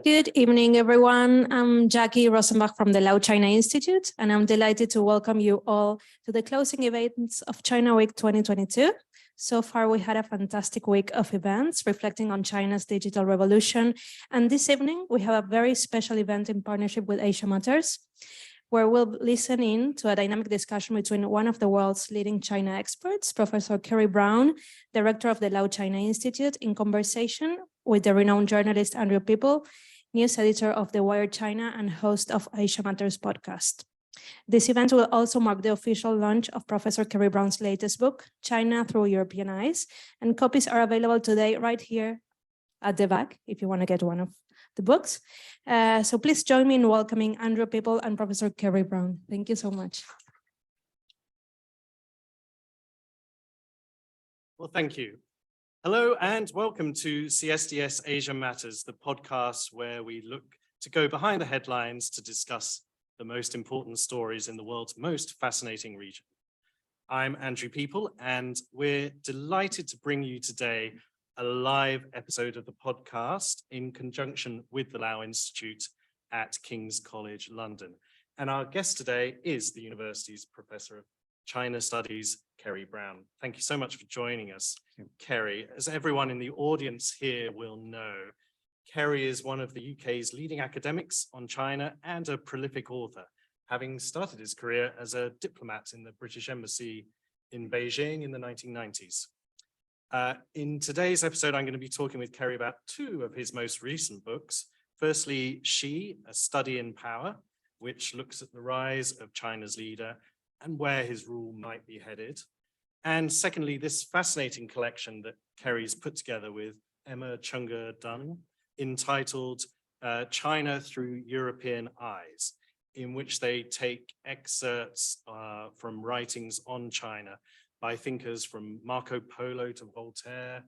Good evening, everyone. I'm Jackie Rosenbach from the Lau China Institute, and I'm delighted to welcome you all to the closing events of China Week 2022. So far, we had a fantastic week of events reflecting on China's digital revolution. And this evening, we have a very special event in partnership with Asia Matters, where we'll listen in to a dynamic discussion between one of the world's leading China experts, Professor Kerry Brown, director of the Lau China Institute, in conversation with the renowned journalist Andrew Peaple, news editor of The Wired China and host of Asia Matters podcast. This event will also mark the official launch of Professor Kerry Brown's latest book, China Through European Eyes, and copies are available today right here at the back if you want to get one of the books. So please join me in welcoming Andrew Peaple and Professor Kerry Brown. Thank you so much. Well, thank you. Hello and welcome to CSDS Asia Matters, the podcast where we look to go behind the headlines to discuss the most important stories in the world's most fascinating region. I'm Andrew Peaple, and we're delighted to bring you today a live episode of the podcast in conjunction with the Lau Institute at King's College London. And our guest today is the university's Professor of China Studies, Kerry Brown. Thank you so much for joining us, Kerry. As everyone in the audience here will know, Kerry is one of the UK's leading academics on China and a prolific author, having started his career as a diplomat in the British Embassy in Beijing in the 1990s. In today's episode, I'm going to be talking with Kerry about two of his most recent books. Firstly, Xi, A Study in Power, which looks at the rise of China's leader and where his rule might be headed. And secondly, this fascinating collection that Kerry's put together with Emma Chunga-Dunn, entitled China Through European Eyes, in which they take excerpts from writings on China by thinkers from Marco Polo to Voltaire,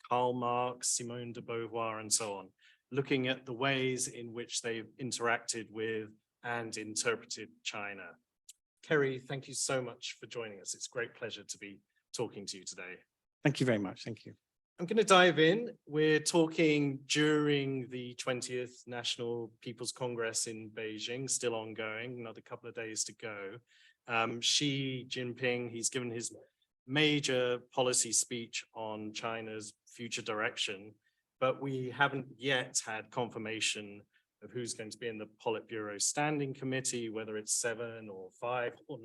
Karl Marx, Simone de Beauvoir, and so on, looking at the ways in which they've interacted with and interpreted China. Kerry, thank you so much for joining us. It's a great pleasure to be talking to you today. Thank you very much. Thank you. I'm going to dive in. We're talking during the 20th National People's Congress in Beijing, still ongoing, another couple of days to go. Xi Jinping, he's given his major policy speech on China's future direction, but we haven't yet had confirmation of who's going to be in the Politburo Standing Committee, whether it's 7 or 5 or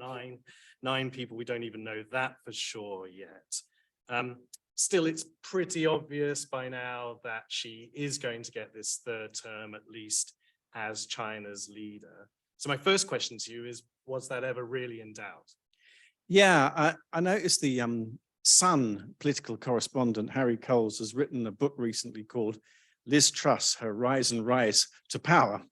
9 people. We don't even know that for sure yet. Still, it's pretty obvious by now that Xi is going to get this third term, at least as China's leader. So my first question to you is, was that ever really in doubt? Yeah, I noticed the Sun political correspondent, Harry Coles, has written a book recently called Liz Truss, Her Rise and Rise to Power.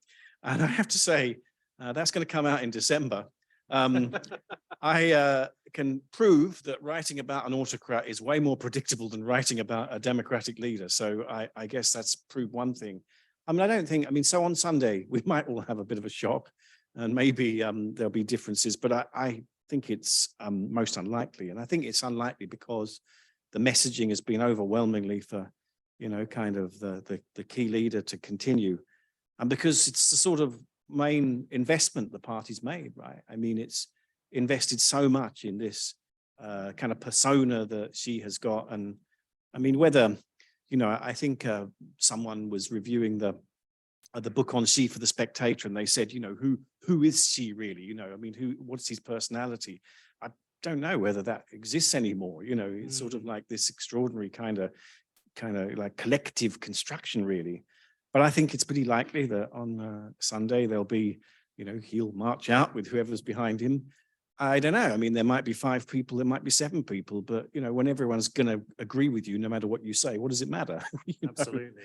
And I have to say, that's going to come out in December. I can prove that writing about an autocrat is way more predictable than writing about a democratic leader. So I guess that's proved one thing. So on Sunday, we might all have a bit of a shock and maybe there'll be differences, but I think it's most unlikely. And I think it's unlikely because the messaging has been overwhelmingly for, kind of the key leader to continue. And because it's the sort of main investment the party's made, right? I mean, it's invested so much in this kind of persona that she has got. And I mean, whether, I think someone was reviewing the book on Xi for The Spectator, and they said, who is Xi really? What's his personality? I don't know whether that exists anymore. It's sort of like this extraordinary kind of like collective construction, really. But I think it's pretty likely that on Sunday there'll be, he'll march out with whoever's behind him. I don't know. I mean, there might be 5 people, there might be 7 people, but when everyone's going to agree with you, no matter what you say, what does it matter? Absolutely.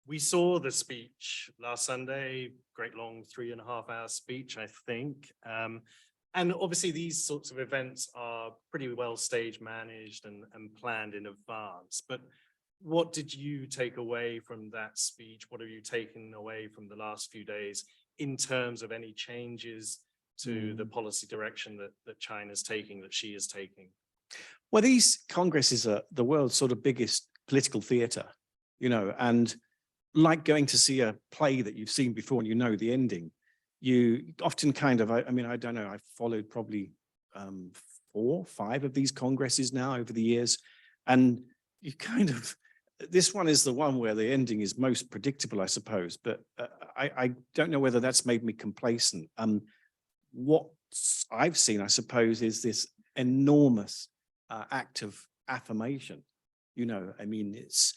We saw the speech last Sunday, great long 3.5-hour speech, I think. And obviously these sorts of events are pretty well stage managed and planned in advance. But what did you take away from that speech? What have you taken away from the last few days in terms of any changes to the policy direction that China's taking, that Xi is taking? Well, these congresses are the world's sort of biggest political theater, and like going to see a play that you've seen before and you know the ending, you often kind of, I mean, I don't know, I've followed probably 4 or 5 of these congresses now over the years. And you kind of, this one is the one where the ending is most predictable, I suppose. But I don't know whether that's made me complacent. What I've seen, I suppose, is this enormous act of affirmation. You know, I mean, it's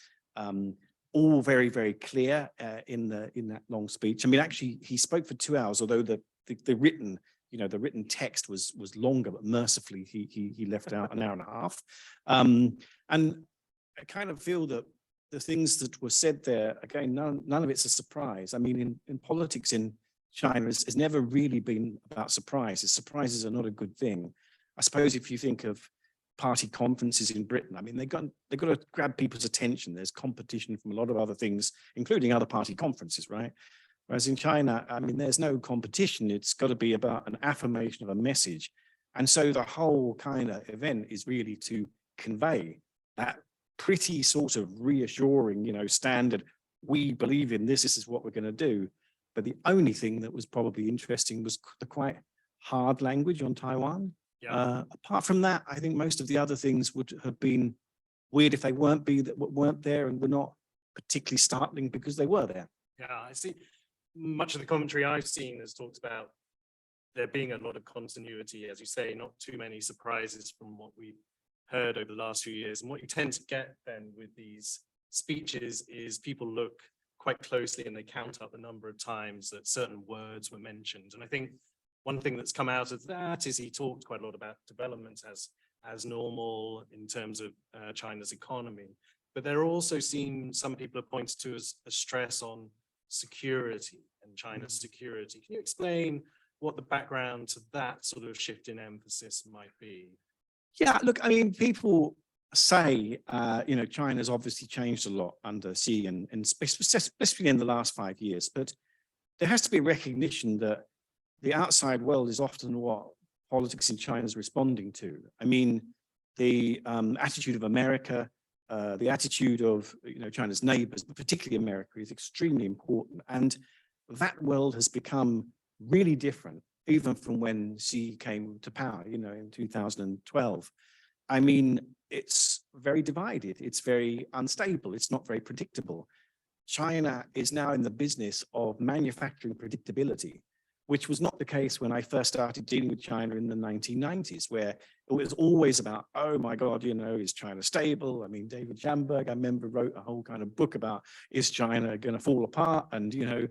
all very, very clear in that long speech. I mean, actually, he spoke for 2 hours, although the written, you know, the written text was longer, but mercifully he left out an hour and a half. And I kind of feel that the things that were said there, again, none of it's a surprise. I mean, in politics in China, it's never really been about surprises. Surprises are not a good thing. I suppose if you think of party conferences in Britain, I mean, they've got to grab people's attention. There's competition from a lot of other things, including other party conferences, right? Whereas in China, I mean, there's no competition. It's got to be about an affirmation of a message. And so the whole kind of event is really to convey that pretty sort of reassuring, you know, standard, we believe in this is what we're going to do. But the only thing that was probably interesting was the quite hard language on Taiwan. Yeah. Apart from that, I think most of the other things would have been weird if they weren't there and were not particularly startling because they were there. Yeah, I see. Much of the commentary I've seen has talked about there being a lot of continuity, as you say, not too many surprises from what we've heard over the last few years. And what you tend to get then with these speeches is people look quite closely and they count up the number of times that certain words were mentioned. And I think one thing that's come out of that is he talked quite a lot about development as normal in terms of China's economy. But there also seem some people have pointed to as a stress on security and China's security. Can you explain what the background to that sort of shift in emphasis might be? Yeah, look, I mean, people say, you know, China's obviously changed a lot under Xi and especially in the last 5 years, but there has to be a recognition that the outside world is often what politics in China is responding to. I mean, the attitude of America, the attitude of, you know, China's neighbors, but particularly America, is extremely important. And that world has become really different, even from when Xi came to power, you know, in 2012. I mean, it's very divided. It's very unstable. It's not very predictable. China is now in the business of manufacturing predictability, which was not the case when I first started dealing with China in the 1990s, where it was always about, oh my God, you know, is China stable? I mean, David Schamberg, I remember, wrote a whole kind of book about, is China going to fall apart? And, you know,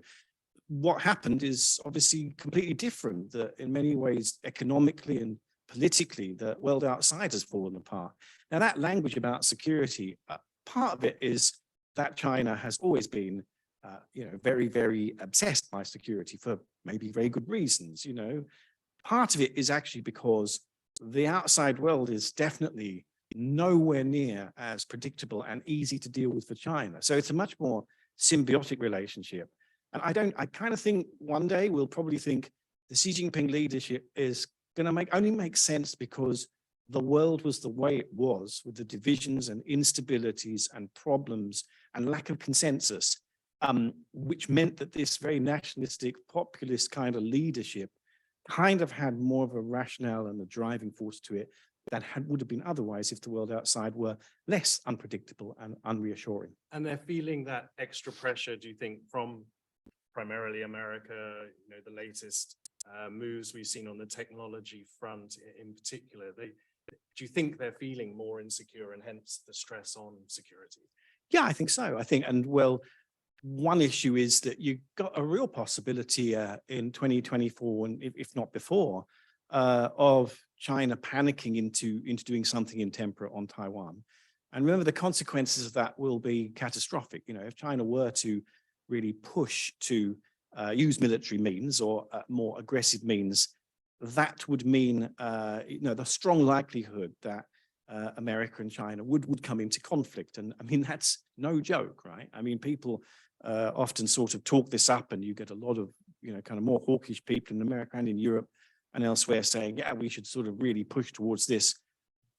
what happened is obviously completely different, that in many ways, economically and politically, the world outside has fallen apart. Now, that language about security, part of it is that China has always been, you know, very, very obsessed by security for maybe very good reasons. You know, part of it is actually because the outside world is definitely nowhere near as predictable and easy to deal with for China. So it's a much more symbiotic relationship. And I kind of think one day we'll probably think the Xi Jinping leadership is going to only make sense because the world was the way it was, with the divisions and instabilities and problems and lack of consensus, which meant that this very nationalistic, populist kind of leadership kind of had more of a rationale and a driving force to it that would have been otherwise if the world outside were less unpredictable and unreassuring. And they're feeling that extra pressure, do you think, from primarily America, you know, the latest moves we've seen on the technology front in particular? Do you think they're feeling more insecure and hence the stress on security? Yeah, I think so. I think, and well, one issue is that you've got a real possibility in 2024, and if not before, of China panicking into doing something intemperate on Taiwan. And remember, the consequences of that will be catastrophic. You know, if China were to really push to use military means or more aggressive means, that would mean, you know, the strong likelihood that America and China would come into conflict. And I mean, that's no joke, right? I mean, people often sort of talk this up, and you get a lot of, you know, kind of more hawkish people in America and in Europe and elsewhere saying, yeah, we should sort of really push towards this.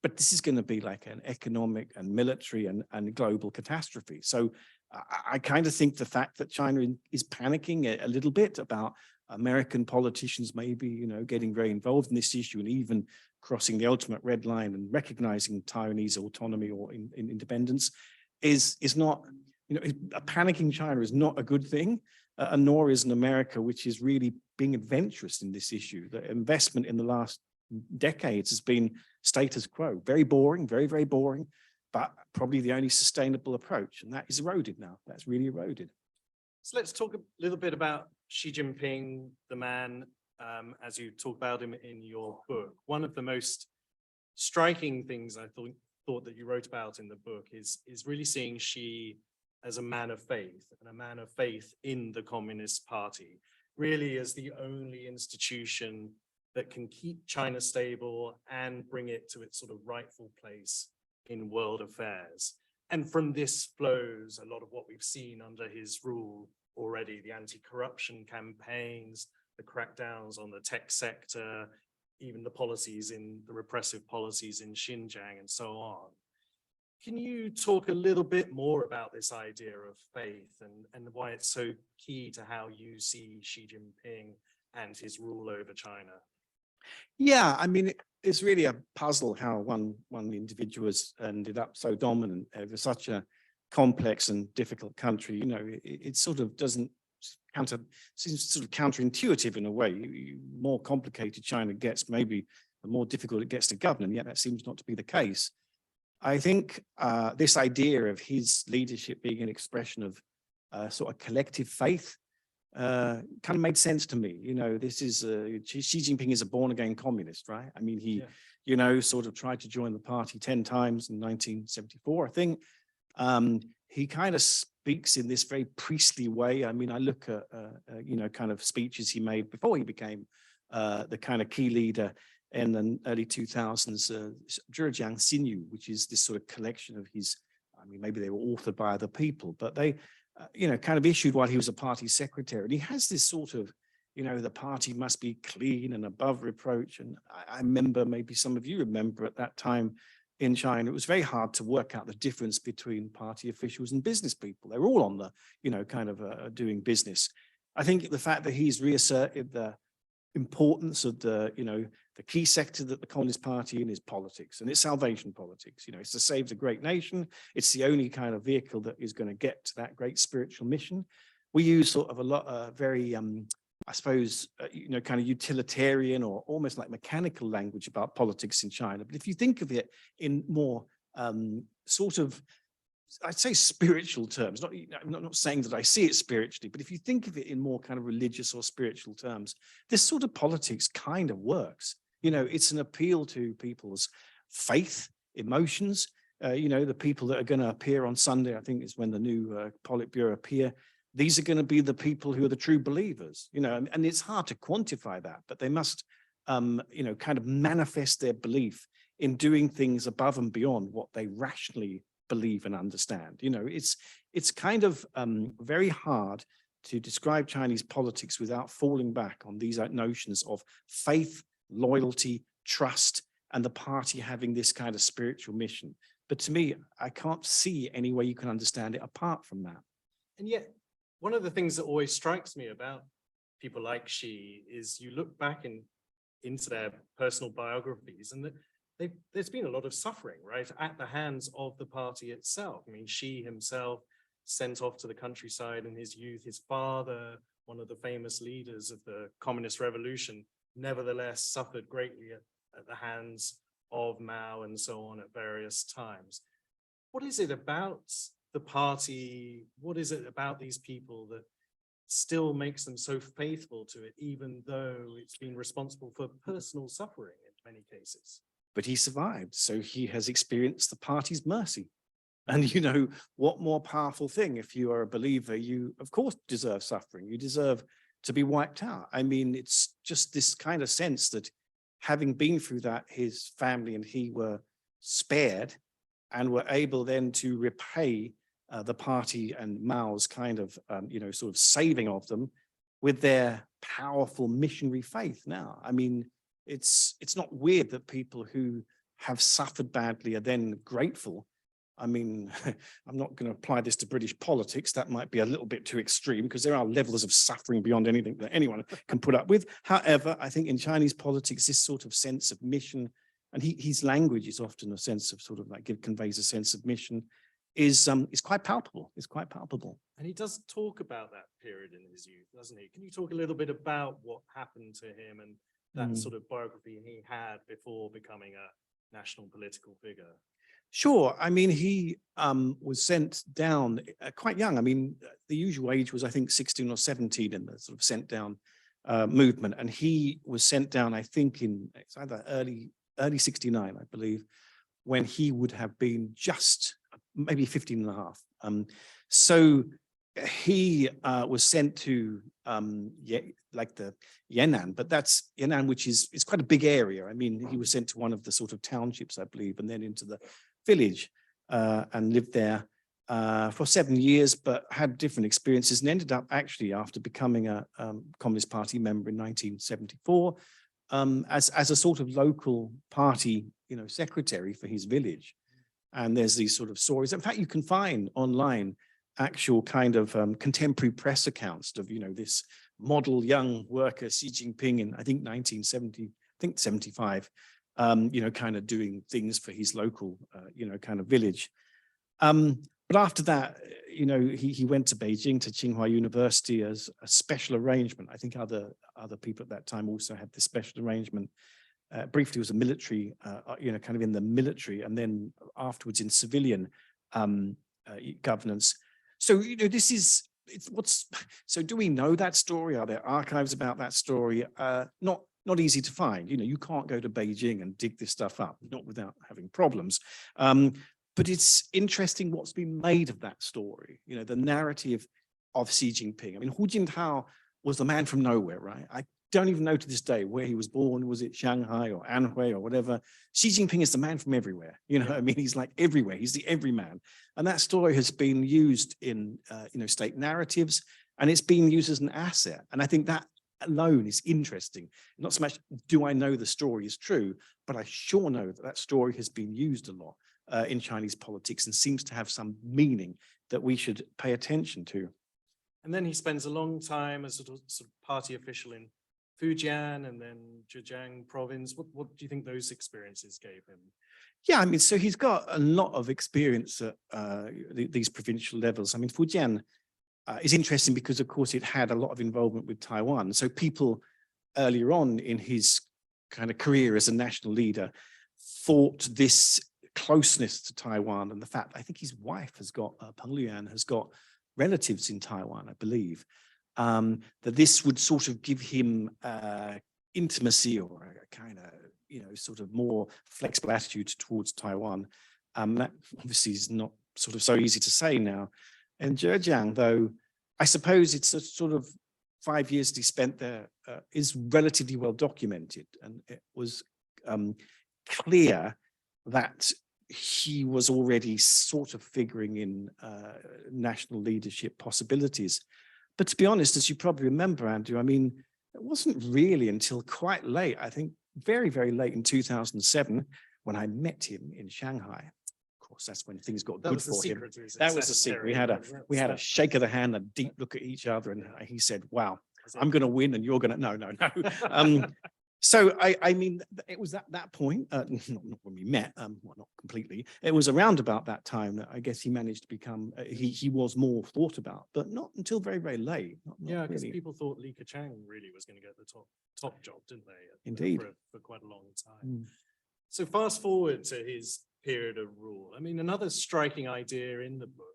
But this is going to be like an economic and military and global catastrophe. So I kind of think the fact that China is panicking a little bit about American politicians maybe, you know, getting very involved in this issue and even crossing the ultimate red line and recognizing Taiwanese autonomy or independence is not, you know, a panicking China is not a good thing, and nor is an America which is really being adventurous in this issue. The investment in the last decades has been status quo, very boring, very, very boring, but probably the only sustainable approach, and that is eroded now. That's really eroded. So let's talk a little bit about Xi Jinping, the man, as you talk about him in your book. One of the most striking things I thought that you wrote about in the book is really seeing Xi as a man of faith, and a man of faith in the Communist Party, really as the only institution that can keep China stable and bring it to its sort of rightful place in world affairs. And from this flows a lot of what we've seen under his rule already, the anti-corruption campaigns, the crackdowns on the tech sector, even the policies in the repressive policies in Xinjiang and so on. Can you talk a little bit more about this idea of faith and why it's so key to how you see Xi Jinping and his rule over China? Yeah, I mean, it's really a puzzle how one individual has ended up so dominant over such a complex and difficult country. You know, it sort of doesn't seems sort of counterintuitive in a way. The more complicated China gets, maybe the more difficult it gets to govern, and yet that seems not to be the case. I think this idea of his leadership being an expression of sort of collective faith kind of made sense to me. You know, this is Xi Jinping is a born-again communist, right? I mean, he, you know, sort of tried to join the party 10 times in 1974, I think. He kind of speaks in this very priestly way. I mean, I look at, you know, kind of speeches he made before he became the kind of key leader in the early 2000s, Zhejiang Xinyu, which is this sort of collection of his, I mean, maybe they were authored by other people, but they, you know, kind of issued while he was a party secretary. And he has this sort of, you know, the party must be clean and above reproach. And I remember, maybe some of you remember at that time in China, it was very hard to work out the difference between party officials and business people. They were all on the, you know, kind of doing business. I think the fact that he's reasserted the importance of the, you know, the key sector that the Communist Party in is politics, and it's salvation politics. You know, it's to save the great nation. It's the only kind of vehicle that is going to get to that great spiritual mission. We use sort of a lot, very, I suppose, you know, kind of utilitarian or almost like mechanical language about politics in China. But if you think of it in more sort of, I'd say spiritual terms, I'm not saying that I see it spiritually, but if you think of it in more kind of religious or spiritual terms, this sort of politics kind of works. You know, it's an appeal to people's faith, emotions. You know, the people that are going to appear on Sunday, I think is when the new Politburo appear. These are going to be the people who are the true believers, you know, and it's hard to quantify that, but they must, you know, kind of manifest their belief in doing things above and beyond what they rationally believe and understand. You know, it's kind of very hard to describe Chinese politics without falling back on these notions of faith, loyalty, trust, and the party having this kind of spiritual mission. But to me, I can't see any way you can understand it apart from that. And yet, one of the things that always strikes me about people like Xi is you look back into their personal biographies, and there's been a lot of suffering, right, at the hands of the party itself. I mean, Xi himself sent off to the countryside in his youth. His father, one of the famous leaders of the Communist Revolution, nevertheless suffered greatly at the hands of Mao and so on at various times. What is it about the party? What is it about these people that still makes them so faithful to it, even though it's been responsible for personal suffering in many cases? But he survived, so he has experienced the party's mercy. And you know, what more powerful thing, if you are a believer, you of course deserve suffering, you deserve to be wiped out. I mean, it's just this kind of sense that having been through that, his family and he were spared and were able then to repay the party and Mao's kind of, you know, sort of saving of them with their powerful missionary faith now. I mean, it's not weird that people who have suffered badly are then grateful I mean, I'm not going to apply this to British politics. That might be a little bit too extreme because there are levels of suffering beyond anything that anyone can put up with. However, I think in Chinese politics, this sort of sense of mission, and his language is often a sense of sort of like it conveys a sense of mission, is quite palpable. It's quite palpable. And he does talk about that period in his youth, doesn't he? Can you talk a little bit about what happened to him and that sort of biography he had before becoming a national political figure? Sure. I mean, he was sent down quite young. I mean, the usual age was, I think, 16 or 17 in the sort of sent down movement. And he was sent down, I think, it's either early 69, I believe, when he would have been just maybe 15 and a half. So he was sent to like the Yan'an, but that's Yan'an, which it's quite a big area. I mean, he was sent to one of the sort of townships, I believe, and then into the village and lived there for 7 years, but had different experiences and ended up actually, after becoming a Communist Party member in 1974, as a sort of local party, secretary for his village. And there's these sort of stories. In fact, you can find online actual kind of contemporary press accounts of, this model young worker, Xi Jinping, in, I think, 75, kind of doing things for his local, kind of village. But after that, he went to Beijing, to Tsinghua University as a special arrangement. I think other people at that time also had this special arrangement. Briefly was a military, kind of in the military, and then afterwards in civilian governance. So, so do we know that story? Are there archives about that story? Not easy to find. You can't go to Beijing and dig this stuff up, not without having problems. But it's interesting what's been made of that story, the narrative of Xi Jinping. I mean, Hu Jintao was the man from nowhere, right? I don't even know to this day where he was born. Was it Shanghai or Anhui or whatever? Xi Jinping is the man from everywhere. I mean, he's like everywhere. He's the everyman. And that story has been used in, state narratives, and it's being used as an asset. And I think that alone is interesting. Not so much do I know the story is true, but I sure know that story has been used a lot in Chinese politics and seems to have some meaning that we should pay attention to. And then he spends a long time as sort of party official in Fujian and then Zhejiang province. What do you think those experiences gave him? Yeah, I mean, so he's got a lot of experience at these provincial levels. I mean, Fujian is interesting because, of course, it had a lot of involvement with Taiwan. So people earlier on in his kind of career as a national leader thought this closeness to Taiwan and the fact, I think his wife has got, Peng Liyuan has got relatives in Taiwan, I believe, that this would sort of give him intimacy or a kind of, sort of more flexible attitude towards Taiwan. That obviously is not sort of so easy to say now. And Zhejiang, though, I suppose it's a sort of 5 years that he spent there is relatively well documented. And it was clear that he was already sort of figuring in national leadership possibilities. But to be honest, as you probably remember, Andrew, I mean, it wasn't really until quite late, I think very, very late in 2007, when I met him in Shanghai. Of course, that's when things got good for him. That was the secret. We had a shake of the hand, a deep look at each other, and he said, "Wow, I'm going to win, and you're going to no." So I mean, it was at that point, not when we met, well, not completely. It was around about that time that I guess he managed to become. He was more thought about, but not until very, very late. Not yeah, because really. people thought Li Keqiang really was going to get the top job, didn't they? Indeed, for quite a long time. So fast forward to his period of rule. I mean, another striking idea in the book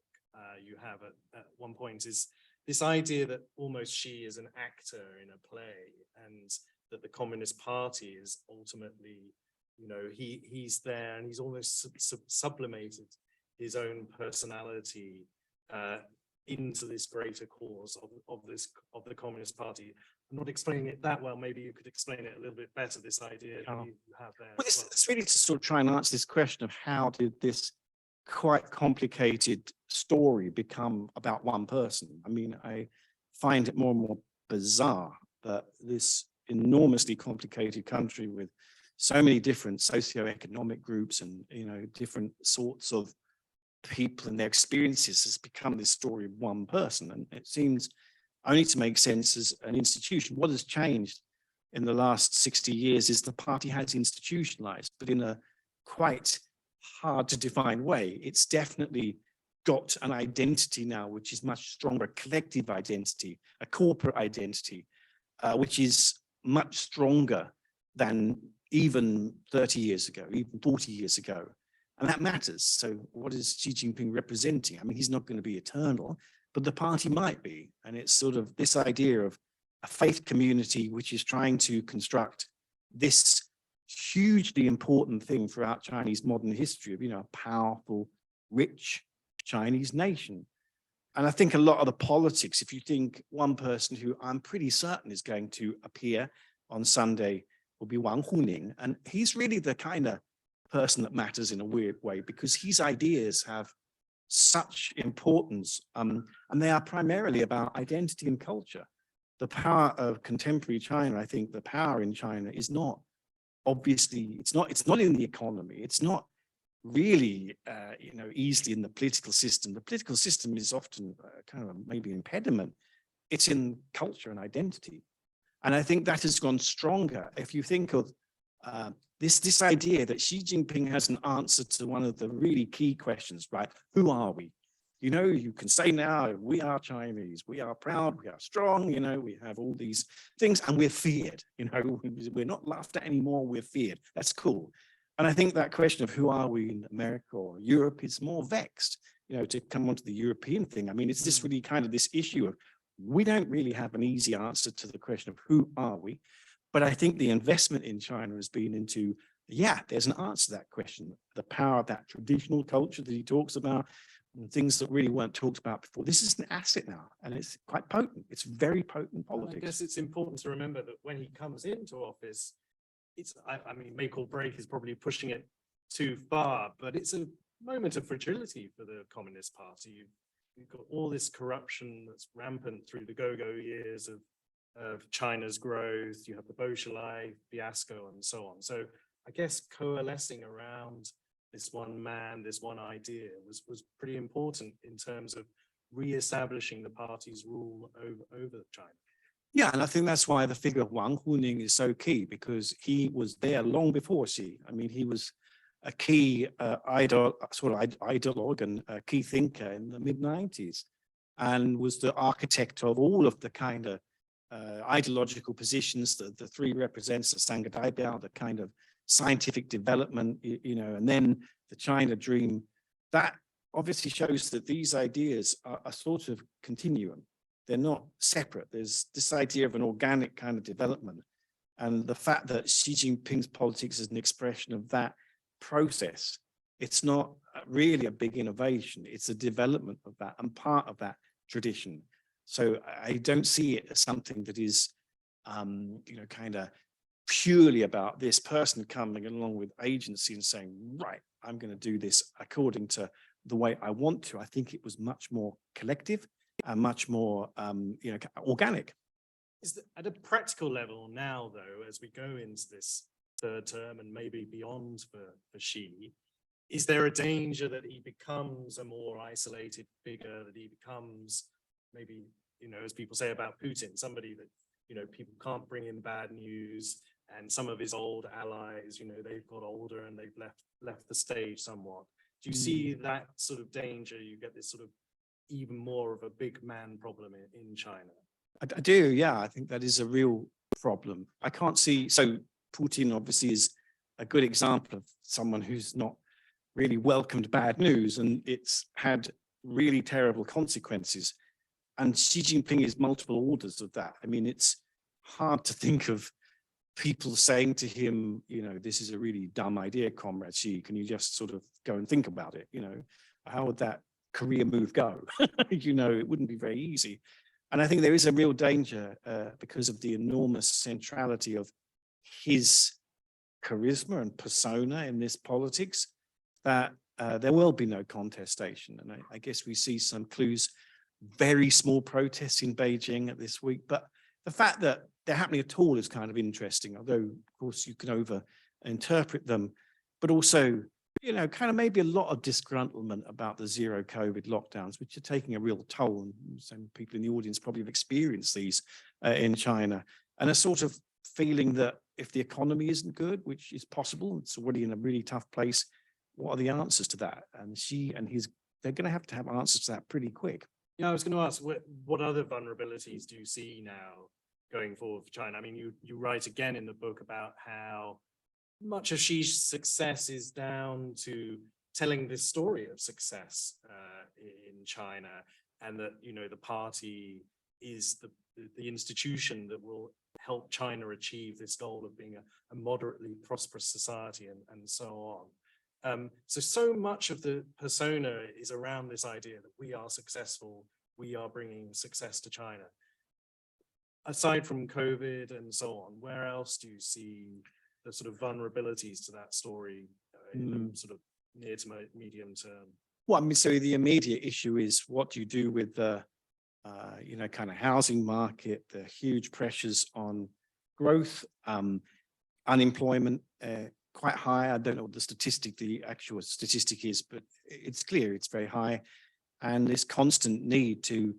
you have at one point is this idea that almost Xi is an actor in a play, and that the Communist Party is ultimately, he's there and he's almost sublimated his own personality into this greater cause of the Communist Party. I'm not explaining it that well. Maybe you could explain it a little bit better, this idea that you have there. Well, it's really to sort of try and answer this question of how did this quite complicated story become about one person? I mean, I find it more and more bizarre that this enormously complicated country with so many different socioeconomic groups and different sorts of people and their experiences has become this story of one person. And it seems only to make sense as an institution. What has changed in the last 60 years is the party has institutionalized, but in a quite hard to define way. It's definitely got an identity now, which is much stronger, a collective identity, a corporate identity, which is much stronger than even 30 years ago, even 40 years ago. And that matters. So what is Xi Jinping representing? I mean, he's not going to be eternal, but the party might be. And it's sort of this idea of a faith community which is trying to construct this hugely important thing throughout Chinese modern history of, a powerful, rich Chinese nation. And I think a lot of the politics, if you think one person who I'm pretty certain is going to appear on Sunday will be Wang Huning, and he's really the kind of person that matters in a weird way because his ideas have such importance, and they are primarily about identity and culture. The power of contemporary China, I think the power in China is not obviously, it's not in the economy. It's not really, easily in the political system. The political system is often kind of maybe impediment. It's in culture and identity. And I think that has gone stronger. If you think of this idea that Xi Jinping has an answer to one of the really key questions, right? Who are we? You can say now, we are Chinese, we are proud, we are strong, we have all these things and we're feared, we're not laughed at anymore, we're feared. That's cool. And I think that question of who are we in America or Europe is more vexed, to come onto the European thing. I mean, it's just really kind of this issue of we don't really have an easy answer to the question of who are we. But I think the investment in China has been into, there's an answer to that question, the power of that traditional culture that he talks about, and things that really weren't talked about before. This is an asset now, and it's quite potent. It's very potent politics. I guess it's important to remember that when he comes into office, I mean, make or break is probably pushing it too far, but it's a moment of fragility for the Communist Party. You've got all this corruption that's rampant through the go-go years of China's growth. You have the Bolshevik fiasco and so on. So I guess coalescing around this one man, this one idea was pretty important in terms of re-establishing the party's rule over China. Yeah, and I think that's why the figure of Wang Huning is so key, because he was there long before Xi. I mean, he was a key ideologue and a key thinker in the mid-90s, and was the architect of all of the kind of ideological positions that the three represents, the Sangha Daibiao, the kind of scientific development, and then the China dream. That obviously shows that these ideas are a sort of continuum. They're not separate. There's this idea of an organic kind of development. And the fact that Xi Jinping's politics is an expression of that process, it's not really a big innovation. It's a development of that and part of that tradition. So I don't see it as something that is, kind of purely about this person coming along with agency and saying, right, I'm going to do this according to the way I want to. I think it was much more collective and much more, organic. At a practical level now, though, as we go into this third term and maybe beyond for Xi, is there a danger that he becomes a more isolated figure, that he becomes maybe, as people say about Putin, somebody that, people can't bring in bad news, and some of his old allies, they've got older and they've left the stage somewhat. Do you see that sort of danger? You get this sort of even more of a big man problem in China. I do, yeah. I think that is a real problem. I can't see, so Putin obviously is a good example of someone who's not really welcomed bad news, and it's had really terrible consequences. And Xi Jinping is multiple orders of that. I mean, it's hard to think of people saying to him, this is a really dumb idea, Comrade Xi, can you just sort of go and think about it? How would that career move go? It wouldn't be very easy. And I think there is a real danger because of the enormous centrality of his charisma and persona in this politics, that there will be no contestation. And I guess we see some clues, very small protests in Beijing at this week, but the fact that they're happening at all is kind of interesting, although of course you can over interpret them, but also kind of maybe a lot of disgruntlement about the zero COVID lockdowns, which are taking a real toll. And some people in the audience probably have experienced these in China, and a sort of feeling that if the economy isn't good, which is possible, it's already in a really tough place, what are the answers to that? And Xi and they're going to have answers to that pretty quick. Yeah, I was going to ask, what other vulnerabilities do you see now going forward for China? I mean, you write again in the book about how much of Xi's success is down to telling this story of success in China, and that, the party is the institution that will help China achieve this goal of being a moderately prosperous society and so on. So much of the persona is around this idea that we are successful, we are bringing success to China. Aside from COVID and so on, where else do you see the sort of vulnerabilities to that story in the sort of near to medium term? Well, I mean, so the immediate issue is what do you do with the, kind of housing market, the huge pressures on growth, unemployment, quite high. I don't know what the actual statistic is, but it's clear it's very high. And this constant need to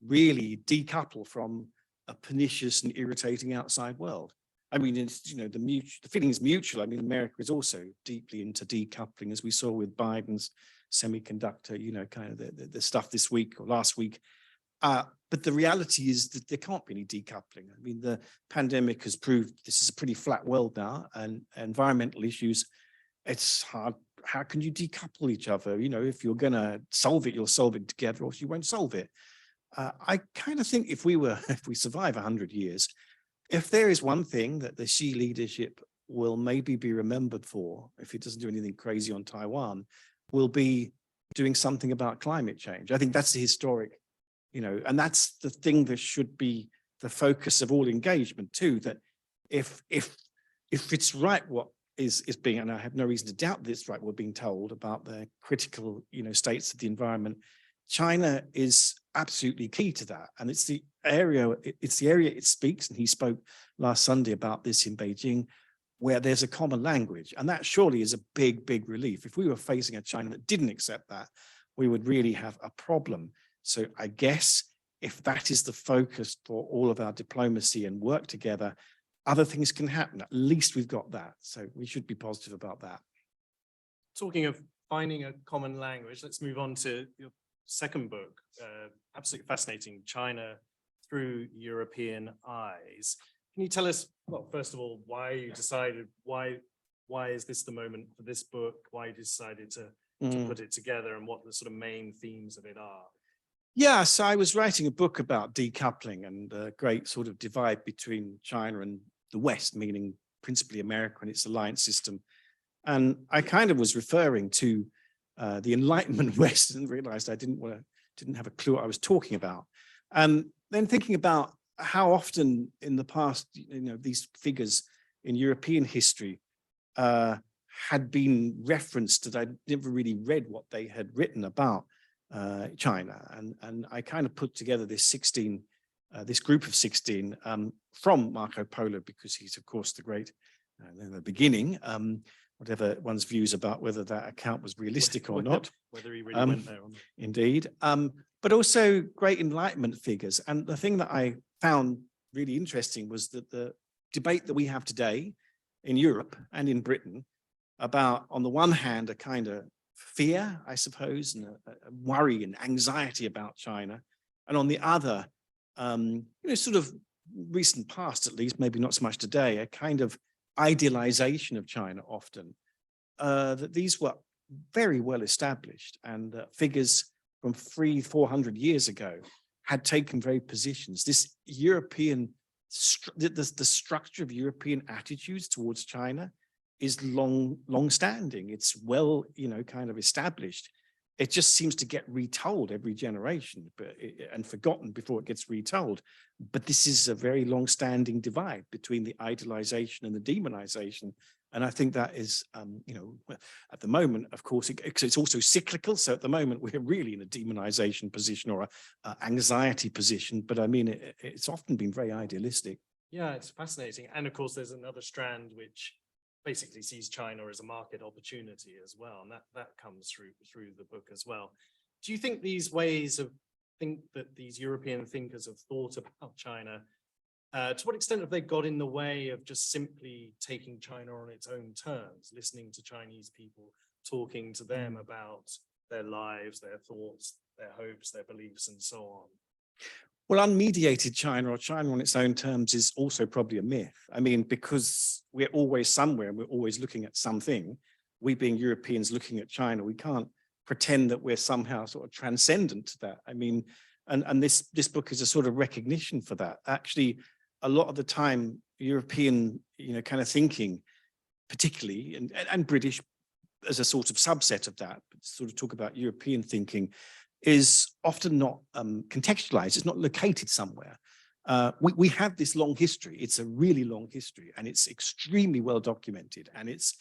really decouple from a pernicious and irritating outside world. I mean, it's, the feeling is mutual. I mean, America is also deeply into decoupling, as we saw with Biden's semiconductor, kind of the stuff this week or last week. But the reality is that there can't be any decoupling. I mean, the pandemic has proved this is a pretty flat world now, and environmental issues, it's hard. How can you decouple each other? If you're going to solve it, you'll solve it together, or you won't solve it. I kind of think if we survive 100 years, if there is one thing that the Xi leadership will maybe be remembered for, if it doesn't do anything crazy on Taiwan, will be doing something about climate change. I think that's the historic, and that's the thing that should be the focus of all engagement too, that if it's right what is being, and I have no reason to doubt this, right, we're being told about the critical, states of the environment, China is absolutely key to that. And it's the area it speaks, and he spoke last Sunday about this in Beijing, where there's a common language. And that surely is a big, big relief. If we were facing a China that didn't accept that, we would really have a problem. So I guess if that is the focus for all of our diplomacy and work together, other things can happen. At least we've got that. So we should be positive about that. Talking of finding a common language, let's move on to your second book, absolutely fascinating, China Through European Eyes. Can you tell us, well, first of all, why you decided, why is this the moment for this book? Why you decided to put it together, and what the sort of main themes of it are? Yeah, so I was writing a book about decoupling and the great sort of divide between China and the West, meaning principally America and its alliance system. And I kind of was referring to the Enlightenment West, and realized I didn't have a clue what I was talking about. And then thinking about how often in the past, these figures in European history had been referenced, that I never really read what they had written about China. And I kind of put together this group of 16 from Marco Polo, because he's of course the great, in the beginning, whatever one's views about whether that account was realistic or not. Whether he really went there or not. Indeed. But also great Enlightenment figures. And the thing that I found really interesting was that the debate that we have today in Europe and in Britain about, on the one hand, a kind of fear, I suppose, and a worry and anxiety about China, and on the other, sort of recent past, at least, maybe not so much today, a kind of idealization of China often, that these were very well established, and figures from 300-400 years ago had taken very positions. This European, the structure of European attitudes towards China is long-standing. It's well, kind of established. It just seems to get retold every generation, and forgotten before it gets retold. But this is a very long-standing divide between the idealization and the demonization. And I think that is, at the moment, of course, it's also cyclical. So at the moment, we're really in a demonization position or an anxiety position. But I mean, it's often been very idealistic. Yeah, it's fascinating. And of course, there's another strand which basically sees China as a market opportunity as well, and that comes through the book as well. Do you think these ways of that these European thinkers have thought about China, to what extent have they got in the way of just simply taking China on its own terms, listening to Chinese people, talking to them about their lives, their thoughts, their hopes, their beliefs, and so on? Well, unmediated China or China on its own terms is also probably a myth. I mean, because we're always somewhere and we're always looking at something, we being Europeans looking at China, we can't pretend that we're somehow sort of transcendent to that. I mean, and this book is a sort of recognition for that. Actually, a lot of the time, European, kind of thinking, particularly, and British as a sort of subset of that, but sort of talk about European thinking, is often not contextualized. It's not located somewhere. We have this long history. It's a really long history, and it's extremely well documented. And it's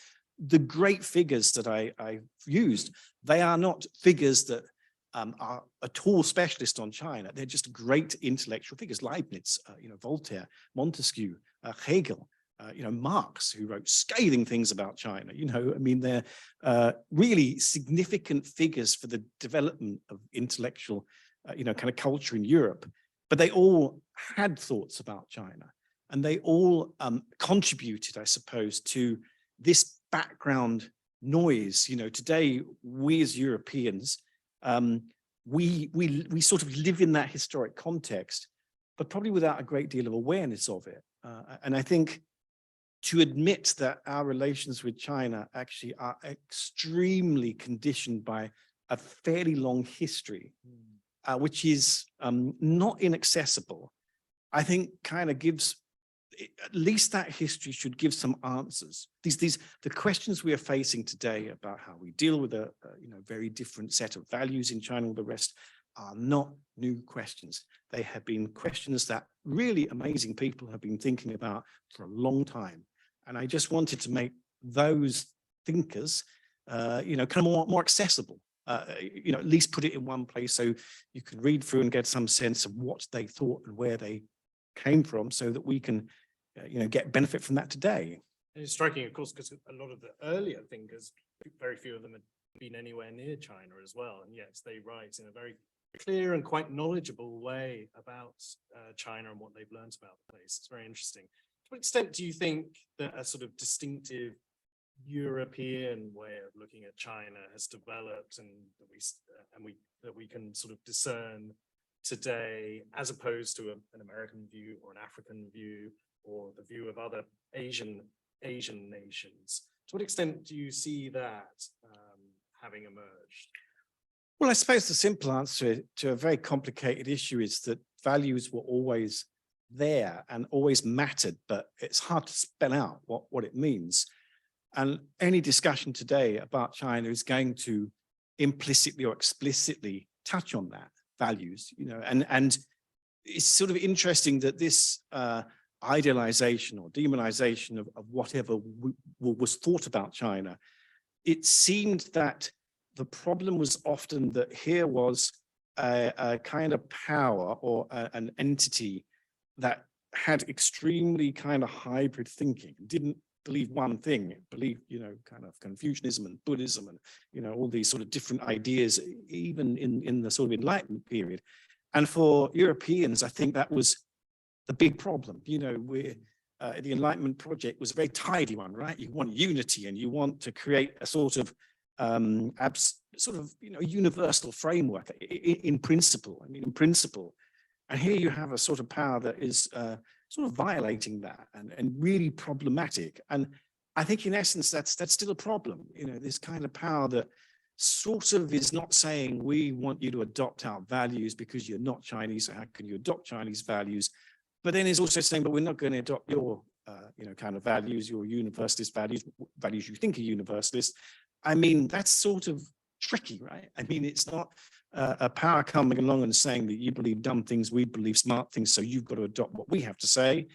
the great figures that I've used. They are not figures that are at all specialist on China. They're just great intellectual figures. Leibniz, Voltaire, Montesquieu, Hegel, Marx, who wrote scathing things about China. I mean, they're really significant figures for the development of intellectual, kind of culture in Europe. But they all had thoughts about China, and they all contributed, I suppose, to this background noise. Today, we as Europeans, we sort of live in that historic context, but probably without a great deal of awareness of it. And I think to admit that our relations with China actually are extremely conditioned by a fairly long history, which is not inaccessible, I think kind of gives, at least that history should give some answers. The questions we are facing today about how we deal with a very different set of values in China, all the rest, are not new questions. They have been questions that really amazing people have been thinking about for a long time. And I just wanted to make those thinkers, kind of more accessible, at least put it in one place so you can read through and get some sense of what they thought and where they came from, so that we can, get benefit from that today. And it's striking, of course, because a lot of the earlier thinkers, very few of them had been anywhere near China as well. And yet they write in a very clear and quite knowledgeable way about China and what they've learned about the place. It's very interesting. To what extent do you think that a sort of distinctive European way of looking at China has developed, and that we can sort of discern today, as opposed to an American view or an African view or the view of other Asian nations? To what extent do you see that having emerged? Well, I suppose the simple answer to a very complicated issue is that values were always there and always mattered, but it's hard to spell out what it means. And any discussion today about China is going to implicitly or explicitly touch on that, values, and it's sort of interesting that this idealization or demonization of whatever was thought about China, it seemed that the problem was often that here was a kind of power or an entity that had extremely kind of hybrid thinking, didn't believe one thing, it believed, kind of Confucianism and Buddhism and, all these sort of different ideas, even in the sort of Enlightenment period. And for Europeans, I think that was the big problem. The Enlightenment project was a very tidy one, right? You want unity and you want to create a sort of universal framework in principle. In principle. And here you have a sort of power that is sort of violating that and really problematic. And I think in essence, that's still a problem. This kind of power that sort of is not saying we want you to adopt our values because you're not Chinese, so how can you adopt Chinese values? But then is also saying, but we're not going to adopt your, kind of values, your universalist values you think are universalist. That's sort of tricky, right? It's not a power coming along and saying that you believe dumb things, we believe smart things, so you've got to adopt what we have to say.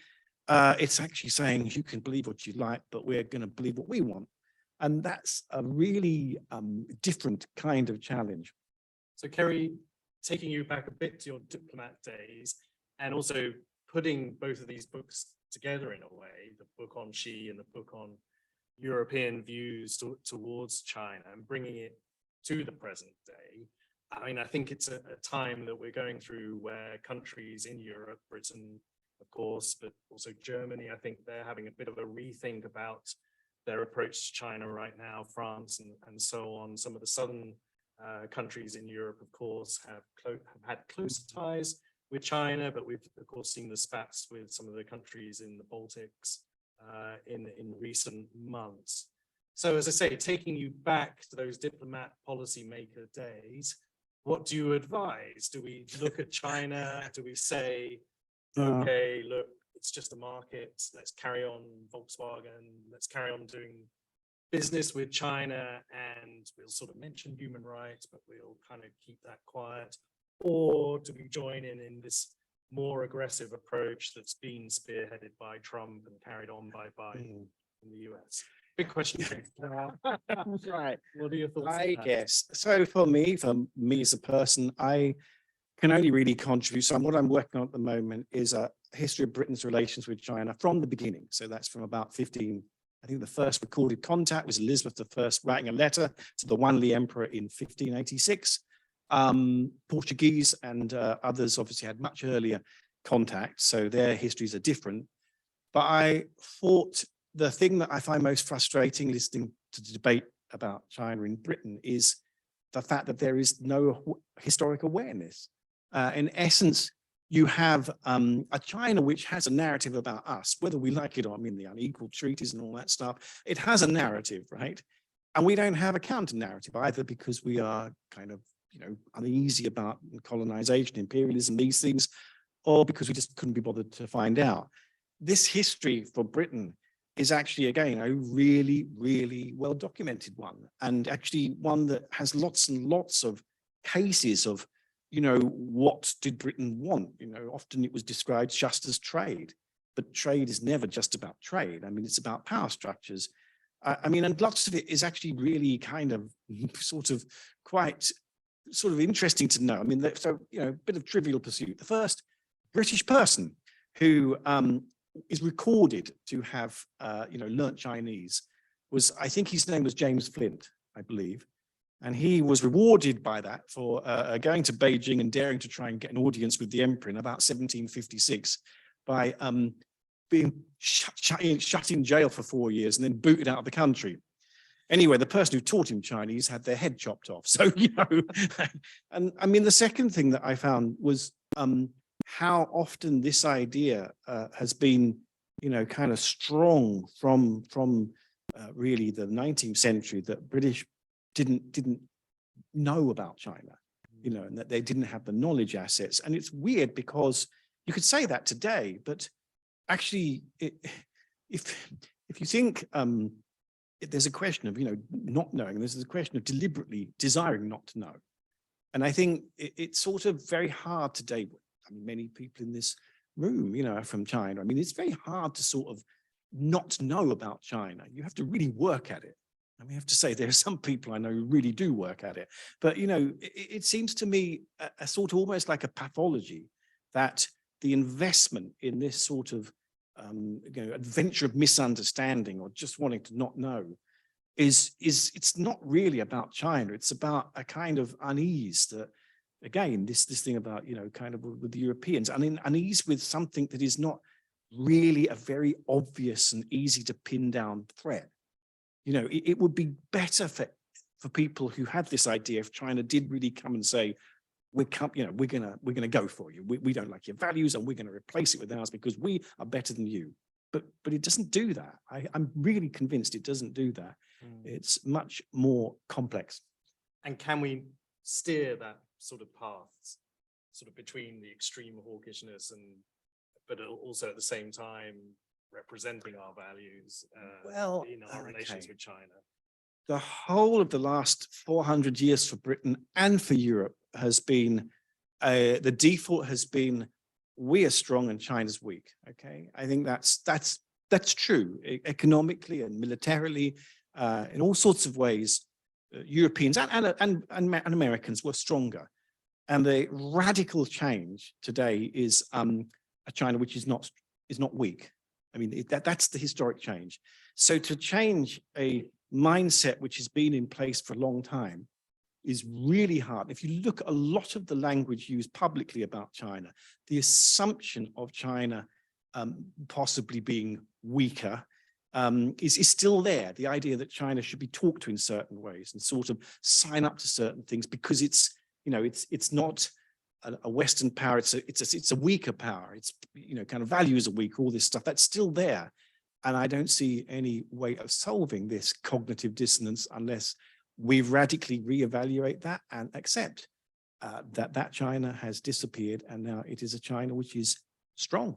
It's actually saying you can believe what you like, but we're going to believe what we want. And that's a really different kind of challenge. So Kerry, taking you back a bit to your diplomat days, and also putting both of these books together in a way, the book on Xi and the book on European views towards China and bringing it to the present day. I mean, I think it's a time that we're going through where countries in Europe, Britain, of course, but also Germany, I think they're having a bit of a rethink about their approach to China right now, France and so on. Some of the southern countries in Europe, of course, have had close ties with China, but we've, of course, seen the spats with some of the countries in the Baltics in recent months. So, as I say, taking you back to those diplomat policymaker days, what do you advise? Do we look at China? Do we say, okay, look, it's just a market, let's carry on Volkswagen, let's carry on doing business with China, and we'll sort of mention human rights, but we'll kind of keep that quiet? Or do we join in this more aggressive approach that's been spearheaded by Trump and carried on by Biden in the US? Big question. Right. What are your thoughts? I guess. So for me as a person, I can only really contribute. So what I'm working on at the moment is a history of Britain's relations with China from the beginning. So that's from about 15. I think the first recorded contact was Elizabeth I writing a letter to the Wanli Emperor in 1586. Portuguese and others obviously had much earlier contact, so their histories are different. But I thought the thing that I find most frustrating listening to the debate about China in Britain is the fact that there is no historic awareness. In essence, you have a China which has a narrative about us, whether we like it or, I mean, the unequal treaties and all that stuff. It has a narrative, right? And we don't have a counter narrative either, because we are kind of, uneasy about colonization, imperialism, these things, or because we just couldn't be bothered to find out. This history for Britain is actually, again, a really, really well documented one, and actually one that has lots and lots of cases of, what did Britain want? Often it was described just as trade, but trade is never just about trade. I mean, it's about power structures. And lots of it is actually really kind of quite interesting to know. I mean, a bit of Trivial Pursuit. The first British person who is recorded to have, learnt Chinese was, I think his name was James Flint, I believe. And he was rewarded by that for going to Beijing and daring to try and get an audience with the emperor in about 1756 by being shut in jail for 4 years and then booted out of the country. Anyway, the person who taught him Chinese had their head chopped off. So, and I mean, the second thing that I found was how often this idea has been, kind of strong from really the 19th century, that British didn't know about China, and that they didn't have the knowledge assets. And it's weird because you could say that today, but actually, if you think there's a question of, not knowing, there's a question of deliberately desiring not to know. And I think it's sort of very hard today. I mean, many people in this room, are from China. I mean, it's very hard to sort of not know about China. You have to really work at it. And we have to say there are some people I know who really do work at it. But, it seems to me a sort of almost like a pathology that the investment in this sort of adventure of misunderstanding or just wanting to not know it's not really about China. It's about a kind of unease that, again, this thing about, kind of with the Europeans, unease with something that is not really a very obvious and easy to pin down threat. It would be better for people who had this idea if China did really come and say, we're gonna go for you. We don't like your values, and we're going to replace it with ours because we are better than you. But it doesn't do that. I'm really convinced it doesn't do that. It's much more complex. And can we steer that sort of path, sort of between the extreme hawkishness but also at the same time representing our values in our relations with China? The whole of the last 400 years for Britain and for Europe has been, the default has been, we are strong and China's weak. Okay, I think that's true economically and militarily, in all sorts of ways. Europeans and Americans were stronger, and the radical change today is a China which is not weak. I mean, that's the historic change. So to change a mindset which has been in place for a long time is really hard. If you look at a lot of the language used publicly about China, the assumption of China possibly being weaker is still there. The idea that China should be talked to in certain ways and sort of sign up to certain things because it's, you know, it's not a Western power. It's a weaker power. It's, you know, kind of values are weak. All this stuff that's still there, and I don't see any way of solving this cognitive dissonance unless we radically reevaluate that and accept that China has disappeared, and now it is a China which is strong.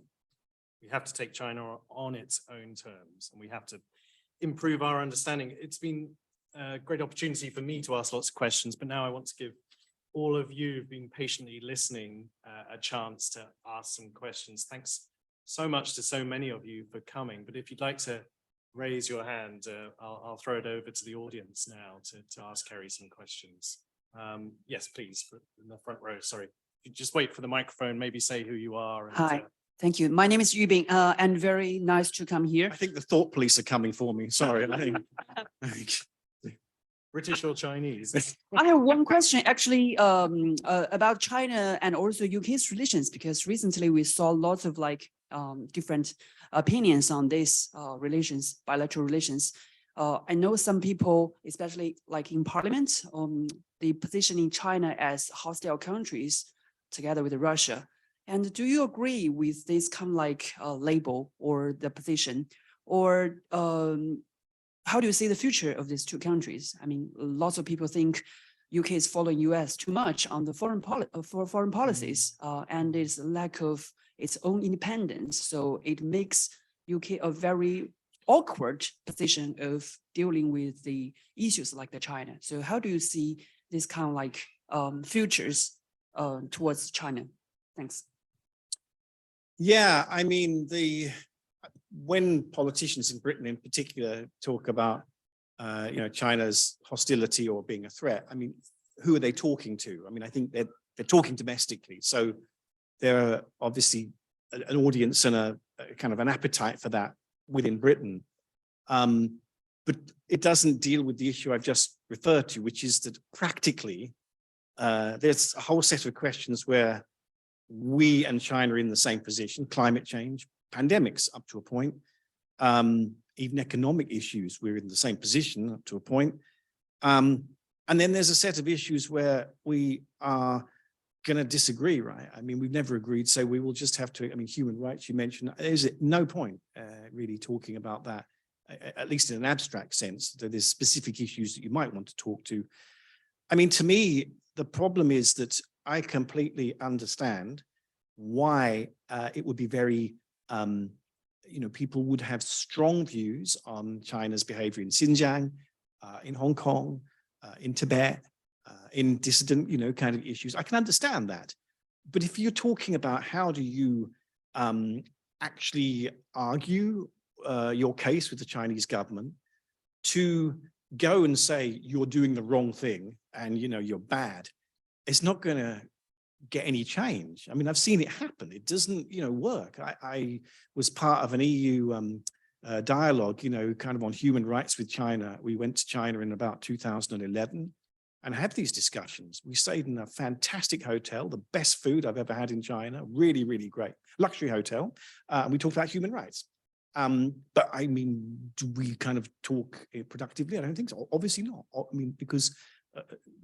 We have to take China on its own terms, and we have to improve our understanding. It's been a great opportunity for me to ask lots of questions, but now I want to give all of you who've been patiently listening a chance to ask some questions. Thanks so much to so many of you for coming. But if you'd like to raise your hand, I'll throw it over to the audience now to ask Kerry some questions. Yes, please, in the front row. Sorry, you just wait for the microphone, maybe say who you are. And, Hi, thank you. My name is Yu Bing, and very nice to come here. I think the thought police are coming for me. Sorry. I think British or Chinese? I have one question actually about China and also UK's relations, because recently we saw lots of different opinions on this relations, bilateral relations. I know some people, especially like in Parliament, they positioning China as hostile countries together with Russia. And do you agree with this kind of label or the position, or how do you see the future of these two countries? I mean, lots of people think UK is following US too much on the foreign policies, and its lack of its own independence. So it makes UK a very awkward position of dealing with the issues like the China. So how do you see this kind of futures towards China? Thanks. Yeah, I mean, when politicians in Britain in particular talk about China's hostility or being a threat, I mean, who are they talking to? I mean, I think they're talking domestically. So there are obviously an audience and a kind of an appetite for that within Britain. But it doesn't deal with the issue I've just referred to, which is that practically there's a whole set of questions where we and China are in the same position: climate change, pandemics up to a point, even economic issues, we're in the same position up to a point. And then there's a set of issues where we are going to disagree, right? I mean, we've never agreed, so we will just have to, I mean, human rights, you mentioned, there's no point really talking about that, at least in an abstract sense. There's specific issues that you might want to talk to. I mean, to me, the problem is that I completely understand why it would be very people would have strong views on China's behavior in Xinjiang, in Hong Kong, in Tibet, in dissident, kind of issues. I can understand that. But if you're talking about how do you actually argue your case with the Chinese government, to go and say you're doing the wrong thing and, you're bad, it's not going to get any change. I mean, I've seen it happen. It doesn't, work. I was part of an EU dialogue, kind of on human rights with China. We went to China in about 2011 and had these discussions. We stayed in a fantastic hotel, the best food I've ever had in China, really, really great, luxury hotel. And we talked about human rights. But I mean, do we kind of talk productively? I don't think so. Obviously not. I mean, because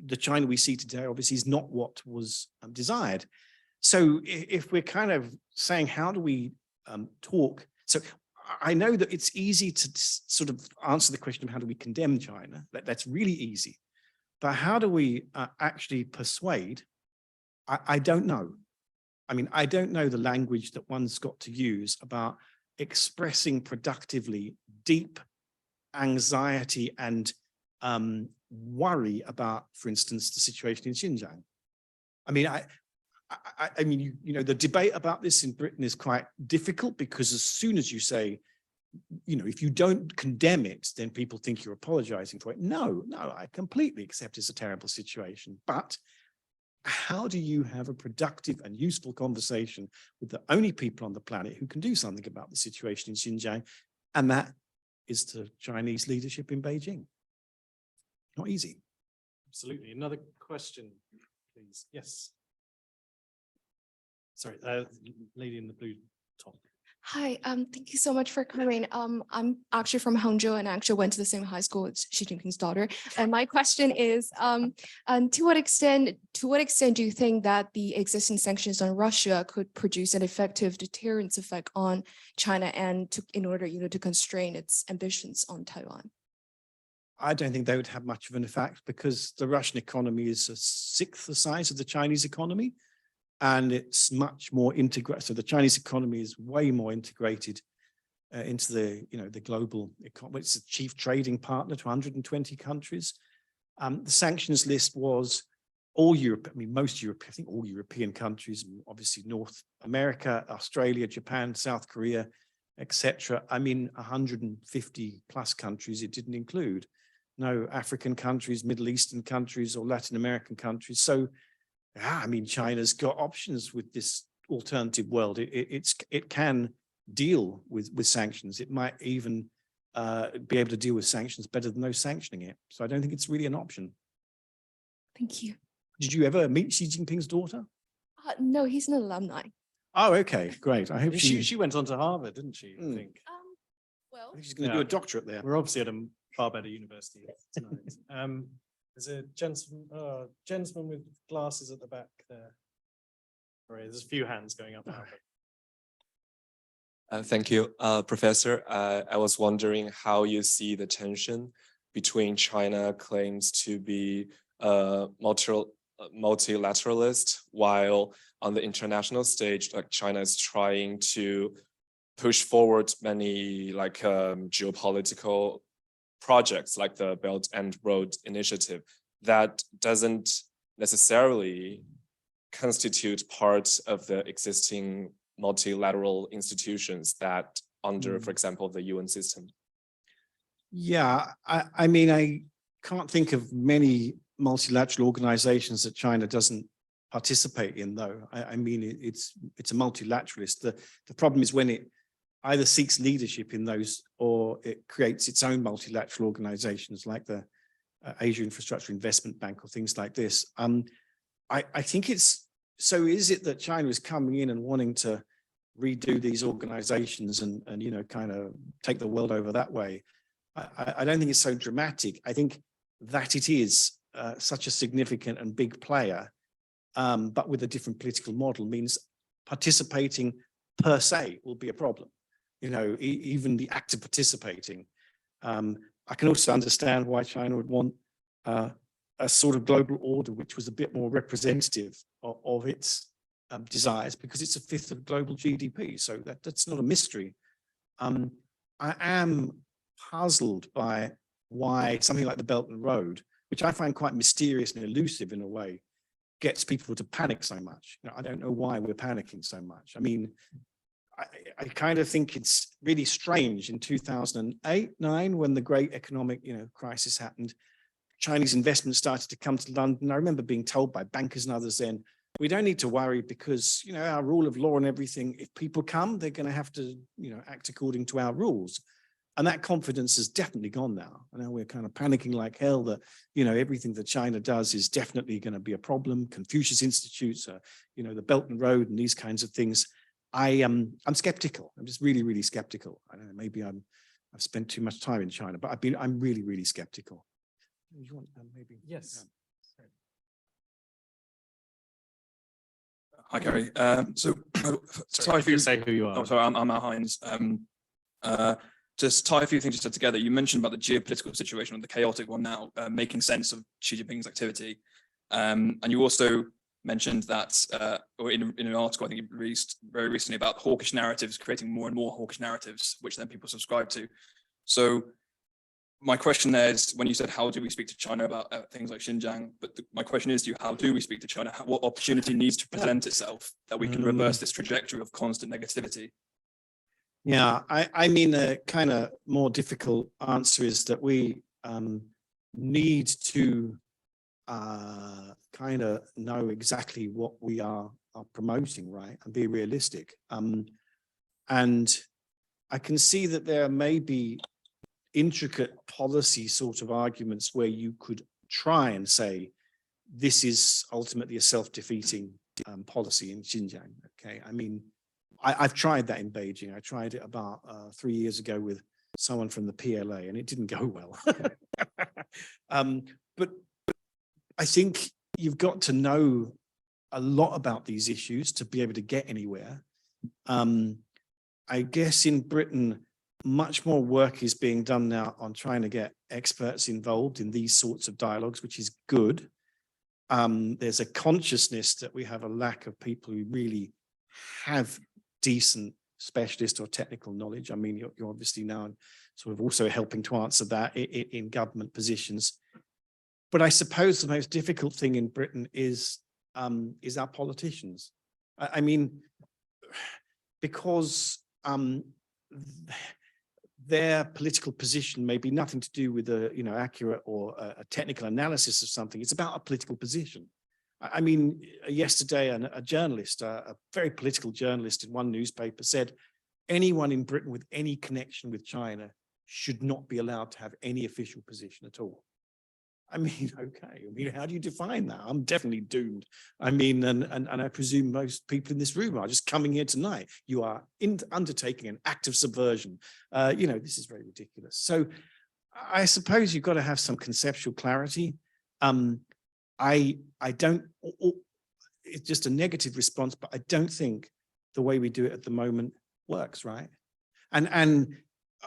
the China we see today obviously is not what was desired. So if we're kind of saying, how do we talk? So I know that it's easy to sort of answer the question of how do we condemn China? That's really easy. But how do we actually persuade? I don't know. I mean, I don't know the language that one's got to use about expressing productively deep anxiety and worry about, for instance, the situation in Xinjiang. I mean, I mean, the debate about this in Britain is quite difficult, because as soon as you say, if you don't condemn it, then people think you're apologizing for it. No, I completely accept it's a terrible situation. But how do you have a productive and useful conversation with the only people on the planet who can do something about the situation in Xinjiang? And that is the Chinese leadership in Beijing. Not easy. Absolutely. Another question, please. Yes. Sorry, lady in the blue top. Hi, thank you so much for coming. I'm actually from Hangzhou and I actually went to the same high school as Xi Jinping's daughter. And my question is, to what extent do you think that the existing sanctions on Russia could produce an effective deterrence effect on China and in order, to constrain its ambitions on Taiwan? I don't think they would have much of an effect because the Russian economy is a sixth the size of the Chinese economy. And it's much more integrated. So the Chinese economy is way more integrated into the global economy. It's a chief trading partner to 120 countries. The sanctions list was all Europe. I mean, most Europe. I think all European countries, obviously North America, Australia, Japan, South Korea, etc. I mean, 150 plus countries. It didn't include no African countries, Middle Eastern countries, or Latin American countries. So. I mean, China's got options with this alternative world. It can deal with sanctions. It might even be able to deal with sanctions better than no sanctioning it. So I don't think it's really an option. Thank you. Did you ever meet Xi Jinping's daughter? No, he's an alumni. Oh, okay, great. I hope She went on to Harvard, didn't she? I think. Well, she's going to do a doctorate there. We're obviously at a far better university tonight. There's a gentleman with glasses at the back there. Sorry, there's a few hands going up now. Thank you, Professor. I was wondering how you see the tension between China claims to be multilateralist, while on the international stage, like China is trying to push forward many geopolitical projects like the Belt and Road Initiative that doesn't necessarily constitute part of the existing multilateral institutions that under, for example, the UN system. Yeah, I mean, I can't think of many multilateral organizations that China doesn't participate in, though. I mean, it's a multilateralist. The problem is when it either seeks leadership in those or it creates its own multilateral organizations like the Asia Infrastructure Investment Bank or things like this. I think it's, so is it that China is coming in and wanting to redo these organizations and kind of take the world over that way? I don't think it's so dramatic. I think that it is such a significant and big player, but with a different political model means participating per se will be a problem. Even the act of participating. I can also understand why China would want a sort of global order which was a bit more representative of its desires, because it's a fifth of global GDP. So that's not a mystery. I am puzzled by why something like the Belt and Road, which I find quite mysterious and elusive in a way, gets people to panic so much. I don't know why we're panicking so much. I mean, I kind of think it's really strange in 2008-9 when the great economic crisis happened. Chinese investment started to come to London. I remember being told by bankers and others then, we don't need to worry because our rule of law and everything, if people come, they're going to have to act according to our rules. And that confidence has definitely gone now. And now we're kind of panicking like hell that everything that China does is definitely going to be a problem. Confucius Institutes, the Belt and Road and these kinds of things. I'm skeptical. I'm just really, really skeptical. I don't know, maybe I've spent too much time in China, but I'm really, really skeptical. You want maybe? Yes. Hi, Kerry. So Sorry, if you say who you are. Oh, sorry, I'm Al Hines. Just tie a few things you said together. You mentioned about the geopolitical situation, or the chaotic one now, making sense of Xi Jinping's activity. And you also mentioned that, or in an article I think you released very recently, about hawkish narratives, creating more and more hawkish narratives, which then people subscribe to. So my question there is, when you said, how do we speak to China about things like Xinjiang? But my question is to you, how do we speak to China? What opportunity needs to present itself that we can reverse this trajectory of constant negativity? Yeah, I mean, a kind of more difficult answer is that we need to kind of know exactly what we are promoting, right, and be realistic. And I can see that there may be intricate policy sort of arguments where you could try and say this is ultimately a self-defeating policy in Xinjiang. Okay, I mean, I've tried that in Beijing. I tried it about 3 years ago with someone from the PLA, and it didn't go well. But I think you've got to know a lot about these issues to be able to get anywhere. I guess in Britain, much more work is being done now on trying to get experts involved in these sorts of dialogues, which is good. There's a consciousness that we have a lack of people who really have decent specialist or technical knowledge. I mean, you're obviously now sort of also helping to answer that in government positions. But I suppose the most difficult thing in Britain is our politicians. I mean, because their political position may be nothing to do with a accurate or a technical analysis of something. It's about a political position. I mean, yesterday a journalist, a very political journalist in one newspaper said, anyone in Britain with any connection with China should not be allowed to have any official position at all. I mean, okay, I mean, how do you define that? I'm definitely doomed. I mean, and I presume most people in this room are just coming here tonight. You are undertaking an act of subversion. This is very ridiculous. So I suppose you've got to have some conceptual clarity. I don't, it's just a negative response, but I don't think the way we do it at the moment works, right? And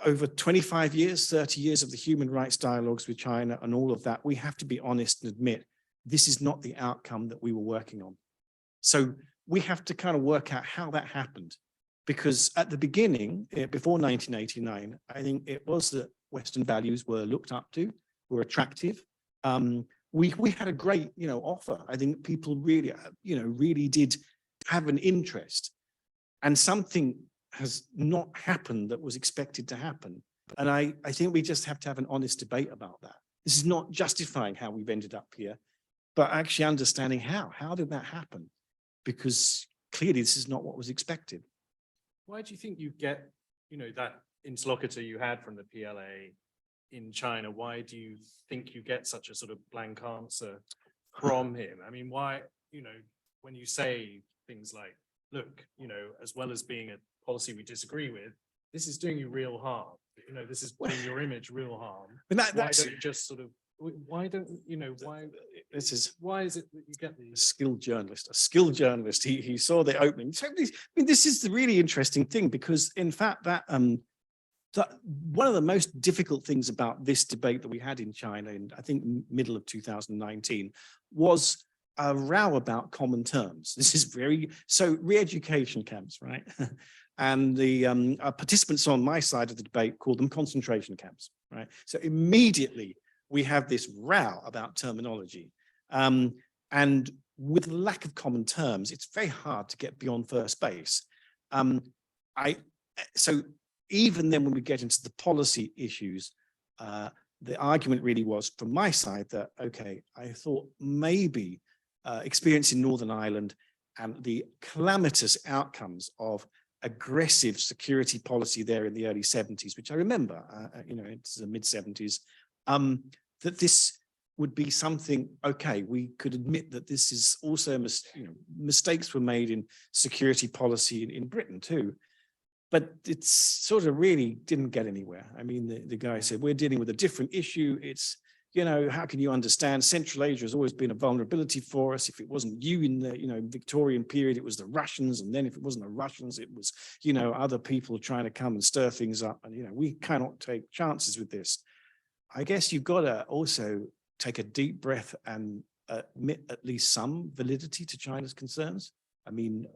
over 25 years, 30 years of the human rights dialogues with China and all of that, we have to be honest and admit this is not the outcome that we were working on. So we have to kind of work out how that happened. Because at the beginning, before 1989, I think it was that Western values were looked up to, were attractive. We had a great, offer. I think people really, really did have an interest, and something has not happened that was expected to happen. And I think we just have to have an honest debate about that. This is not justifying how we've ended up here, but actually understanding how did that happen? Because clearly this is not what was expected. Why do you think you get, that interlocutor you had from the PLA in China? Why do you think you get such a sort of blank answer from him? I mean, why, when you say things like, look, as well as being a policy we disagree with, this is doing you real harm. This is doing your image real harm. But why don't you just sort of, why don't, why, why is it that you get the skilled journalist, he saw the opening. So this is the really interesting thing, because in fact that one of the most difficult things about this debate that we had in China in, I think, middle of 2019 was a row about common terms. This is so re-education camps, right? And the participants on my side of the debate called them concentration camps, right? So immediately we have this row about terminology. And with lack of common terms, it's very hard to get beyond first base. So even then, when we get into the policy issues, the argument really was from my side that, okay, I thought maybe experience in Northern Ireland and the calamitous outcomes of aggressive security policy there in the early 70s, which I remember, it's the mid 70s, that this would be something, okay, we could admit that this is also, mistakes were made in security policy in Britain too, but it's sort of really didn't get anywhere. I mean, the guy said, we're dealing with a different issue. It's, how can you understand? Central Asia has always been a vulnerability for us. If it wasn't you in the, Victorian period, it was the Russians. And then if it wasn't the Russians, it was, other people trying to come and stir things up. And, we cannot take chances with this. I guess you've got to also take a deep breath and admit at least some validity to China's concerns. I mean,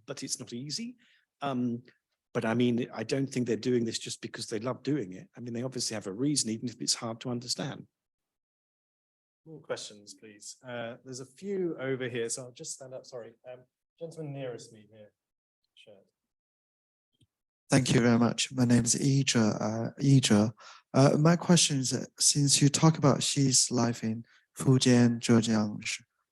but it's not easy. But I mean, I don't think they're doing this just because they love doing it. I mean, they obviously have a reason, even if it's hard to understand. More questions, please. There's a few over here, so I'll just stand up. Sorry, gentleman nearest me here. Sure. Thank you very much. My name is Ija. My question is, since you talk about Xi's life in Fujian, Zhejiang,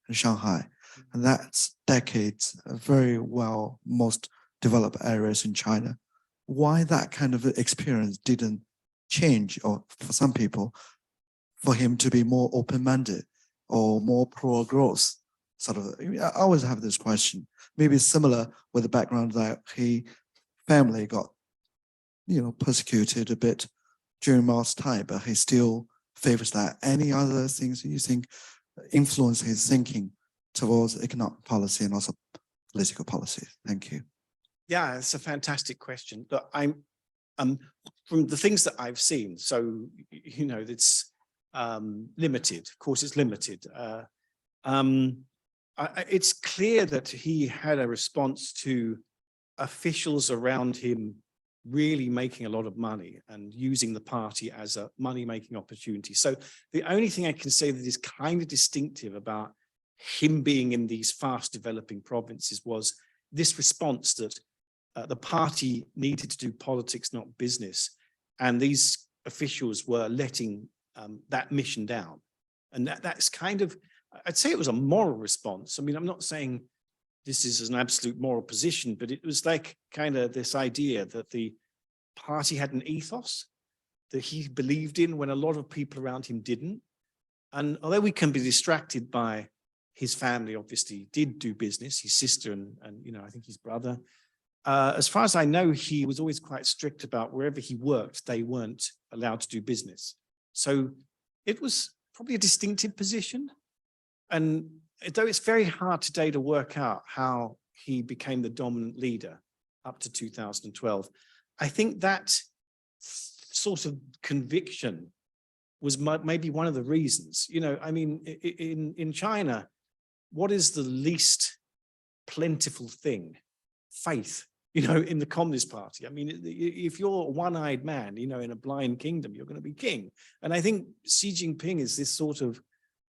and Shanghai. And that's decades, very well, most developed areas in China. Why that kind of experience didn't change, or for some people, for him to be more open-minded or more pro-growth, sort of. I always have this question. Maybe similar with the background that he family got, persecuted a bit during Mao's time, but he still favors that. Any other things you think influence his thinking towards economic policy and also political policy? Thank you. Yeah, it's a fantastic question. But I'm from the things that I've seen. So it's limited. Of course, it's limited. It's clear that he had a response to officials around him really making a lot of money and using the party as a money-making opportunity. So the only thing I can say that is kind of distinctive about him being in these fast-developing provinces was this response that the party needed to do politics, not business. And these officials were letting that mission down. And that's kind of, I'd say it was a moral response. I mean, I'm not saying this is an absolute moral position, but it was like kind of this idea that the party had an ethos that he believed in when a lot of people around him didn't. And although we can be distracted by his family, obviously did do business, his sister and I think his brother. As far as I know, he was always quite strict about wherever he worked, they weren't allowed to do business. So it was probably a distinctive position. And though it's very hard today to work out how he became the dominant leader up to 2012, I think that sort of conviction was maybe one of the reasons. I mean, in China, what is the least plentiful thing? Faith, in the Communist Party. I mean, if you're a one-eyed man, in a blind kingdom, you're going to be king. And I think Xi Jinping is this sort of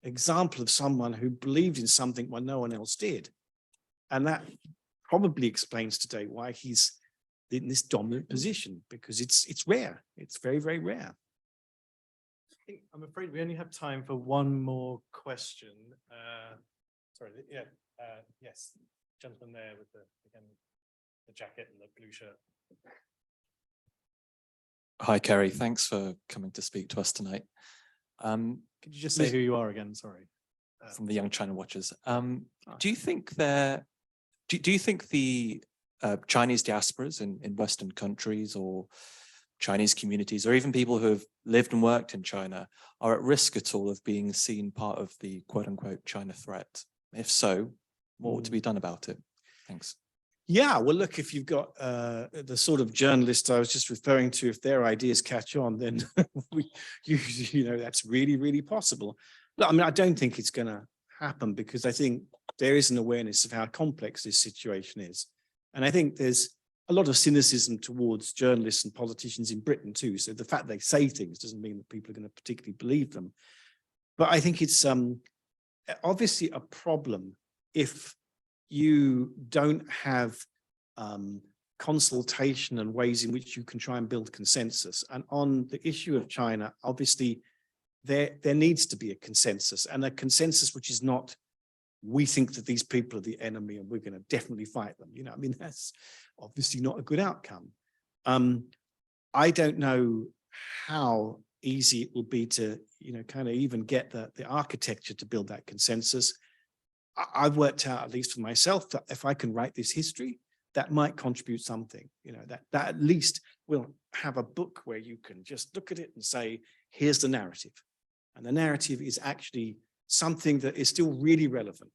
example of someone who believed in something when no one else did. And that probably explains today why he's in this dominant position, because it's rare. It's very, very rare. I'm afraid we only have time for one more question. Sorry, yeah, yes, gentleman there with the jacket and the blue shirt. Hi, Kerry. Thanks for coming to speak to us tonight. Could you just say who you are again? Sorry. From the Young China Watchers. Do you think do you think the Chinese diasporas in Western countries or Chinese communities, or even people who have lived and worked in China, are at risk at all of being seen part of the quote unquote China threat? If so, what ought to be done about it? Thanks. Yeah, well, look, if you've got the sort of journalists I was just referring to, if their ideas catch on, then that's really, really possible. Look, I mean, I don't think it's going to happen, because I think there is an awareness of how complex this situation is. And I think there's a lot of cynicism towards journalists and politicians in Britain too. So the fact they say things doesn't mean that people are going to particularly believe them. But I think it's obviously a problem if you don't have consultation and ways in which you can try and build consensus. And on the issue of China, obviously there needs to be a consensus, and a consensus which is not, we think that these people are the enemy and we're going to definitely fight them. I mean, that's obviously not a good outcome. I don't know how easy it will be to, kind of even get the architecture to build that consensus. I've worked out, at least for myself, that if I can write this history, that might contribute something, that at least we'll have a book where you can just look at it and say, here's the narrative. And the narrative is actually something that is still really relevant.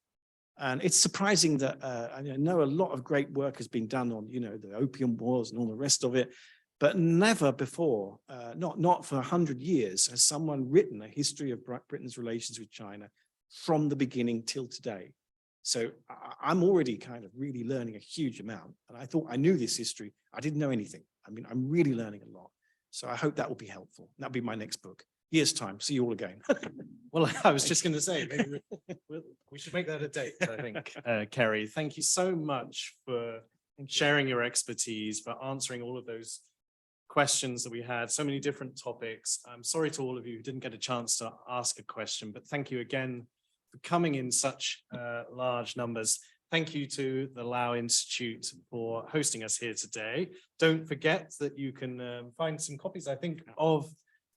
And it's surprising that I know a lot of great work has been done on, the Opium Wars and all the rest of it, but never before, not for 100 years, has someone written a history of Britain's relations with China from the beginning till today. So I'm already kind of really learning a huge amount. And I thought I knew this history. I didn't know anything. I mean, I'm really learning a lot. So I hope that will be helpful. That'll be my next book. Year's time. See you all again. Well, I was just going to say, maybe we should make that a date, I think. Kerry, thank you so much for sharing your expertise, for answering all of those questions that we had, so many different topics. I'm sorry to all of you who didn't get a chance to ask a question, but thank you again for coming in such large numbers. Thank you to the Lau Institute for hosting us here today. Don't forget that you can find some copies, I think, of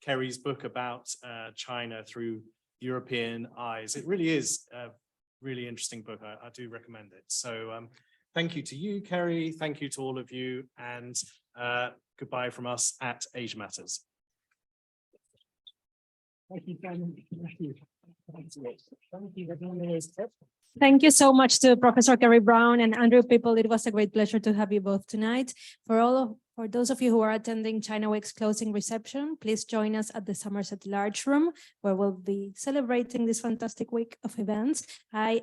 Kerry's book about China through European eyes. It really is a really interesting book. I do recommend it. So thank you to you, Kerry. Thank you to all of you. And goodbye from us at Asia Matters. Thank you so much to Professor Kerry Brown and Andrew Peaple. It was a great pleasure to have you both tonight. For those of you who are attending China Week's closing reception, please join us at the Somerset Large Room, where we'll be celebrating this fantastic week of events. I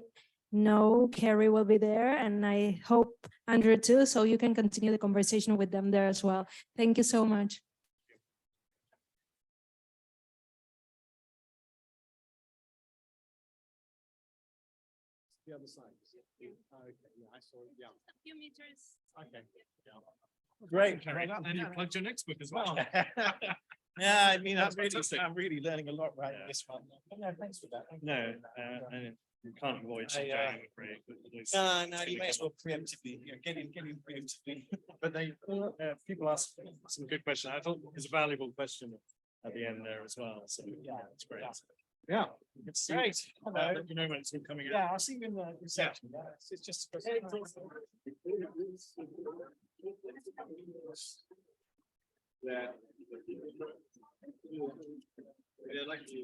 know Kerry will be there, and I hope Andrew too, so you can continue the conversation with them there as well. Thank you so much. The other side. Okay, yeah, I saw it. Yeah. A few meters. Okay. Yeah. Great. And you plugged your next book as well. Yeah, I mean, That's fantastic. I'm really learning a lot right Yeah. this one. No, thanks for that. No, you can't avoid I, today, I'm afraid. But it is- No, you may as well preemptively, get in preemptively. But people ask some good questions. I thought it was a valuable question at the end there as well. So yeah, it's great. Yeah, it's Great. Hello. You know when it's all coming out. Yeah, I'll see you in the reception. Yeah, it's just. Yeah. I'd like to.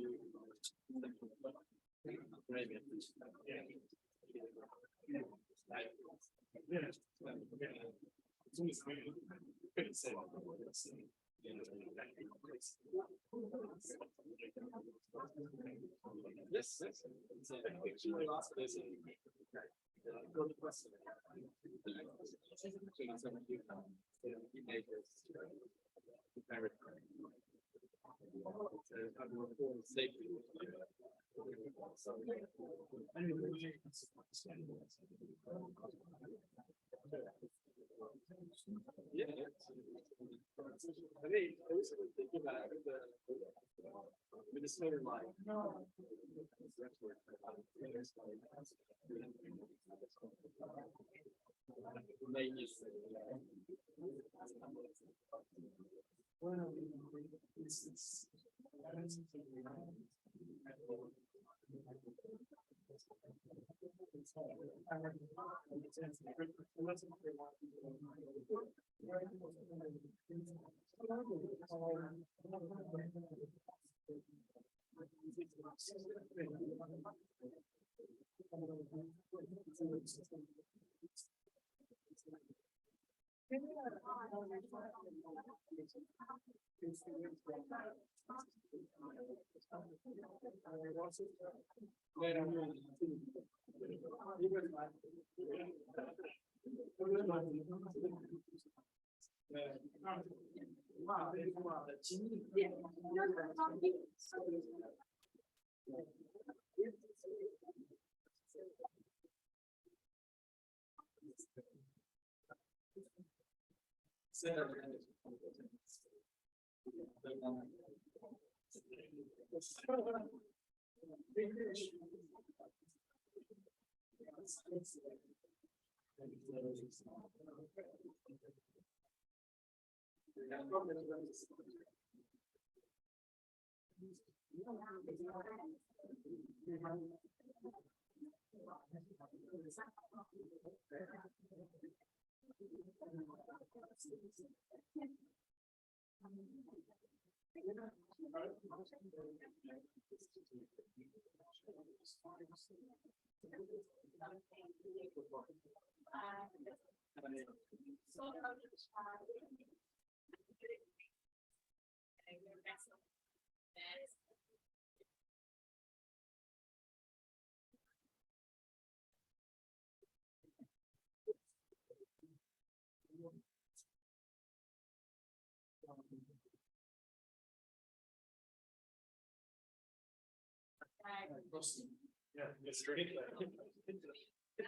Yes. Yeah, it's great.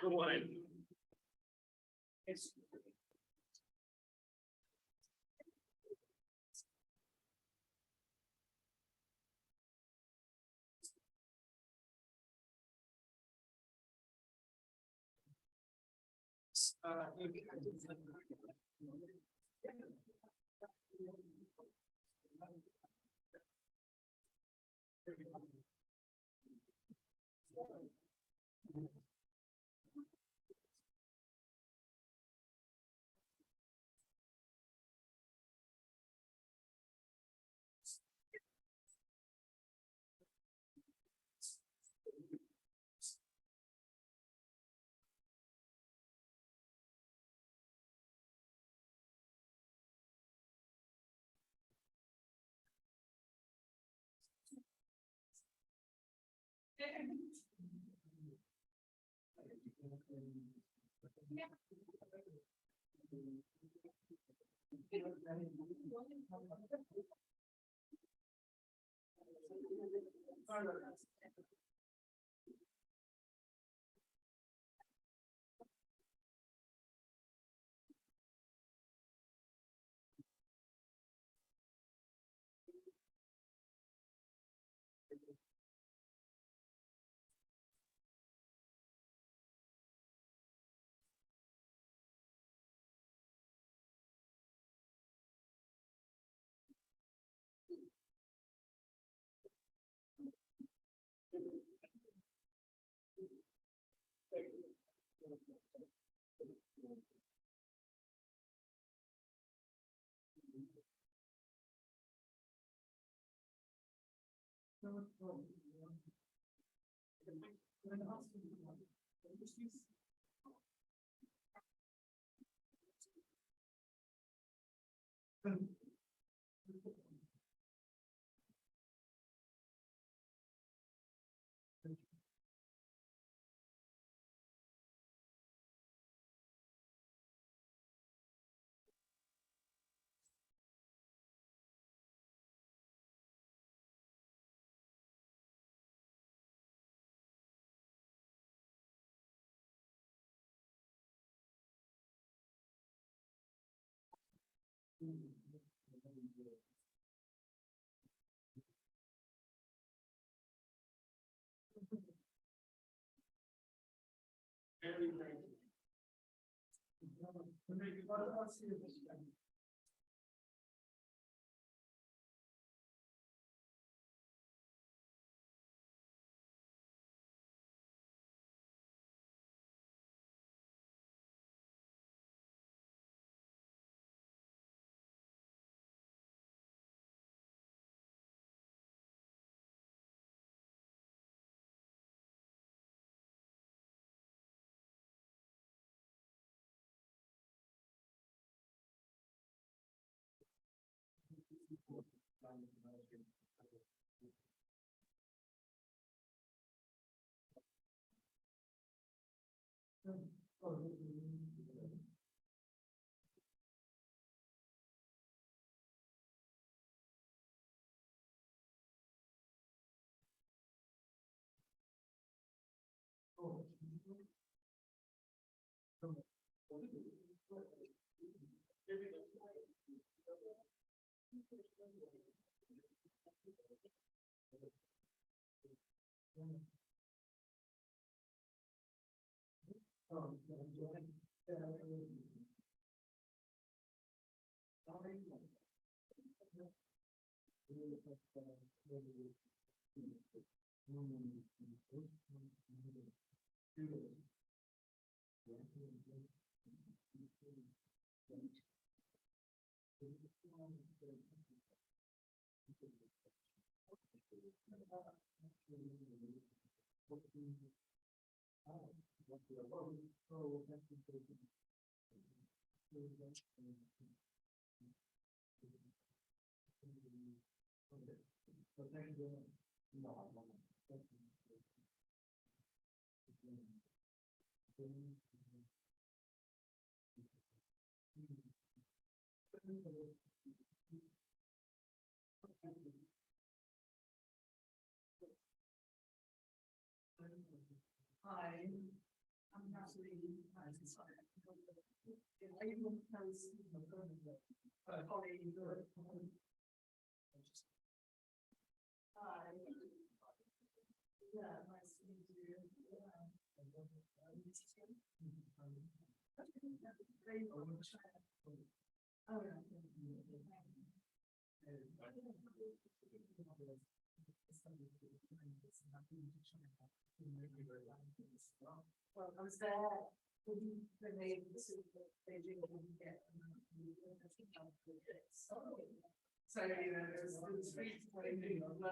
The wine. Well, I was there when they Beijing didn't get so you know the streets were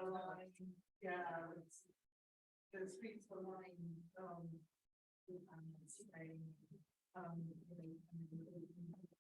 lined, yeah, the streets were lined with Spain, you know,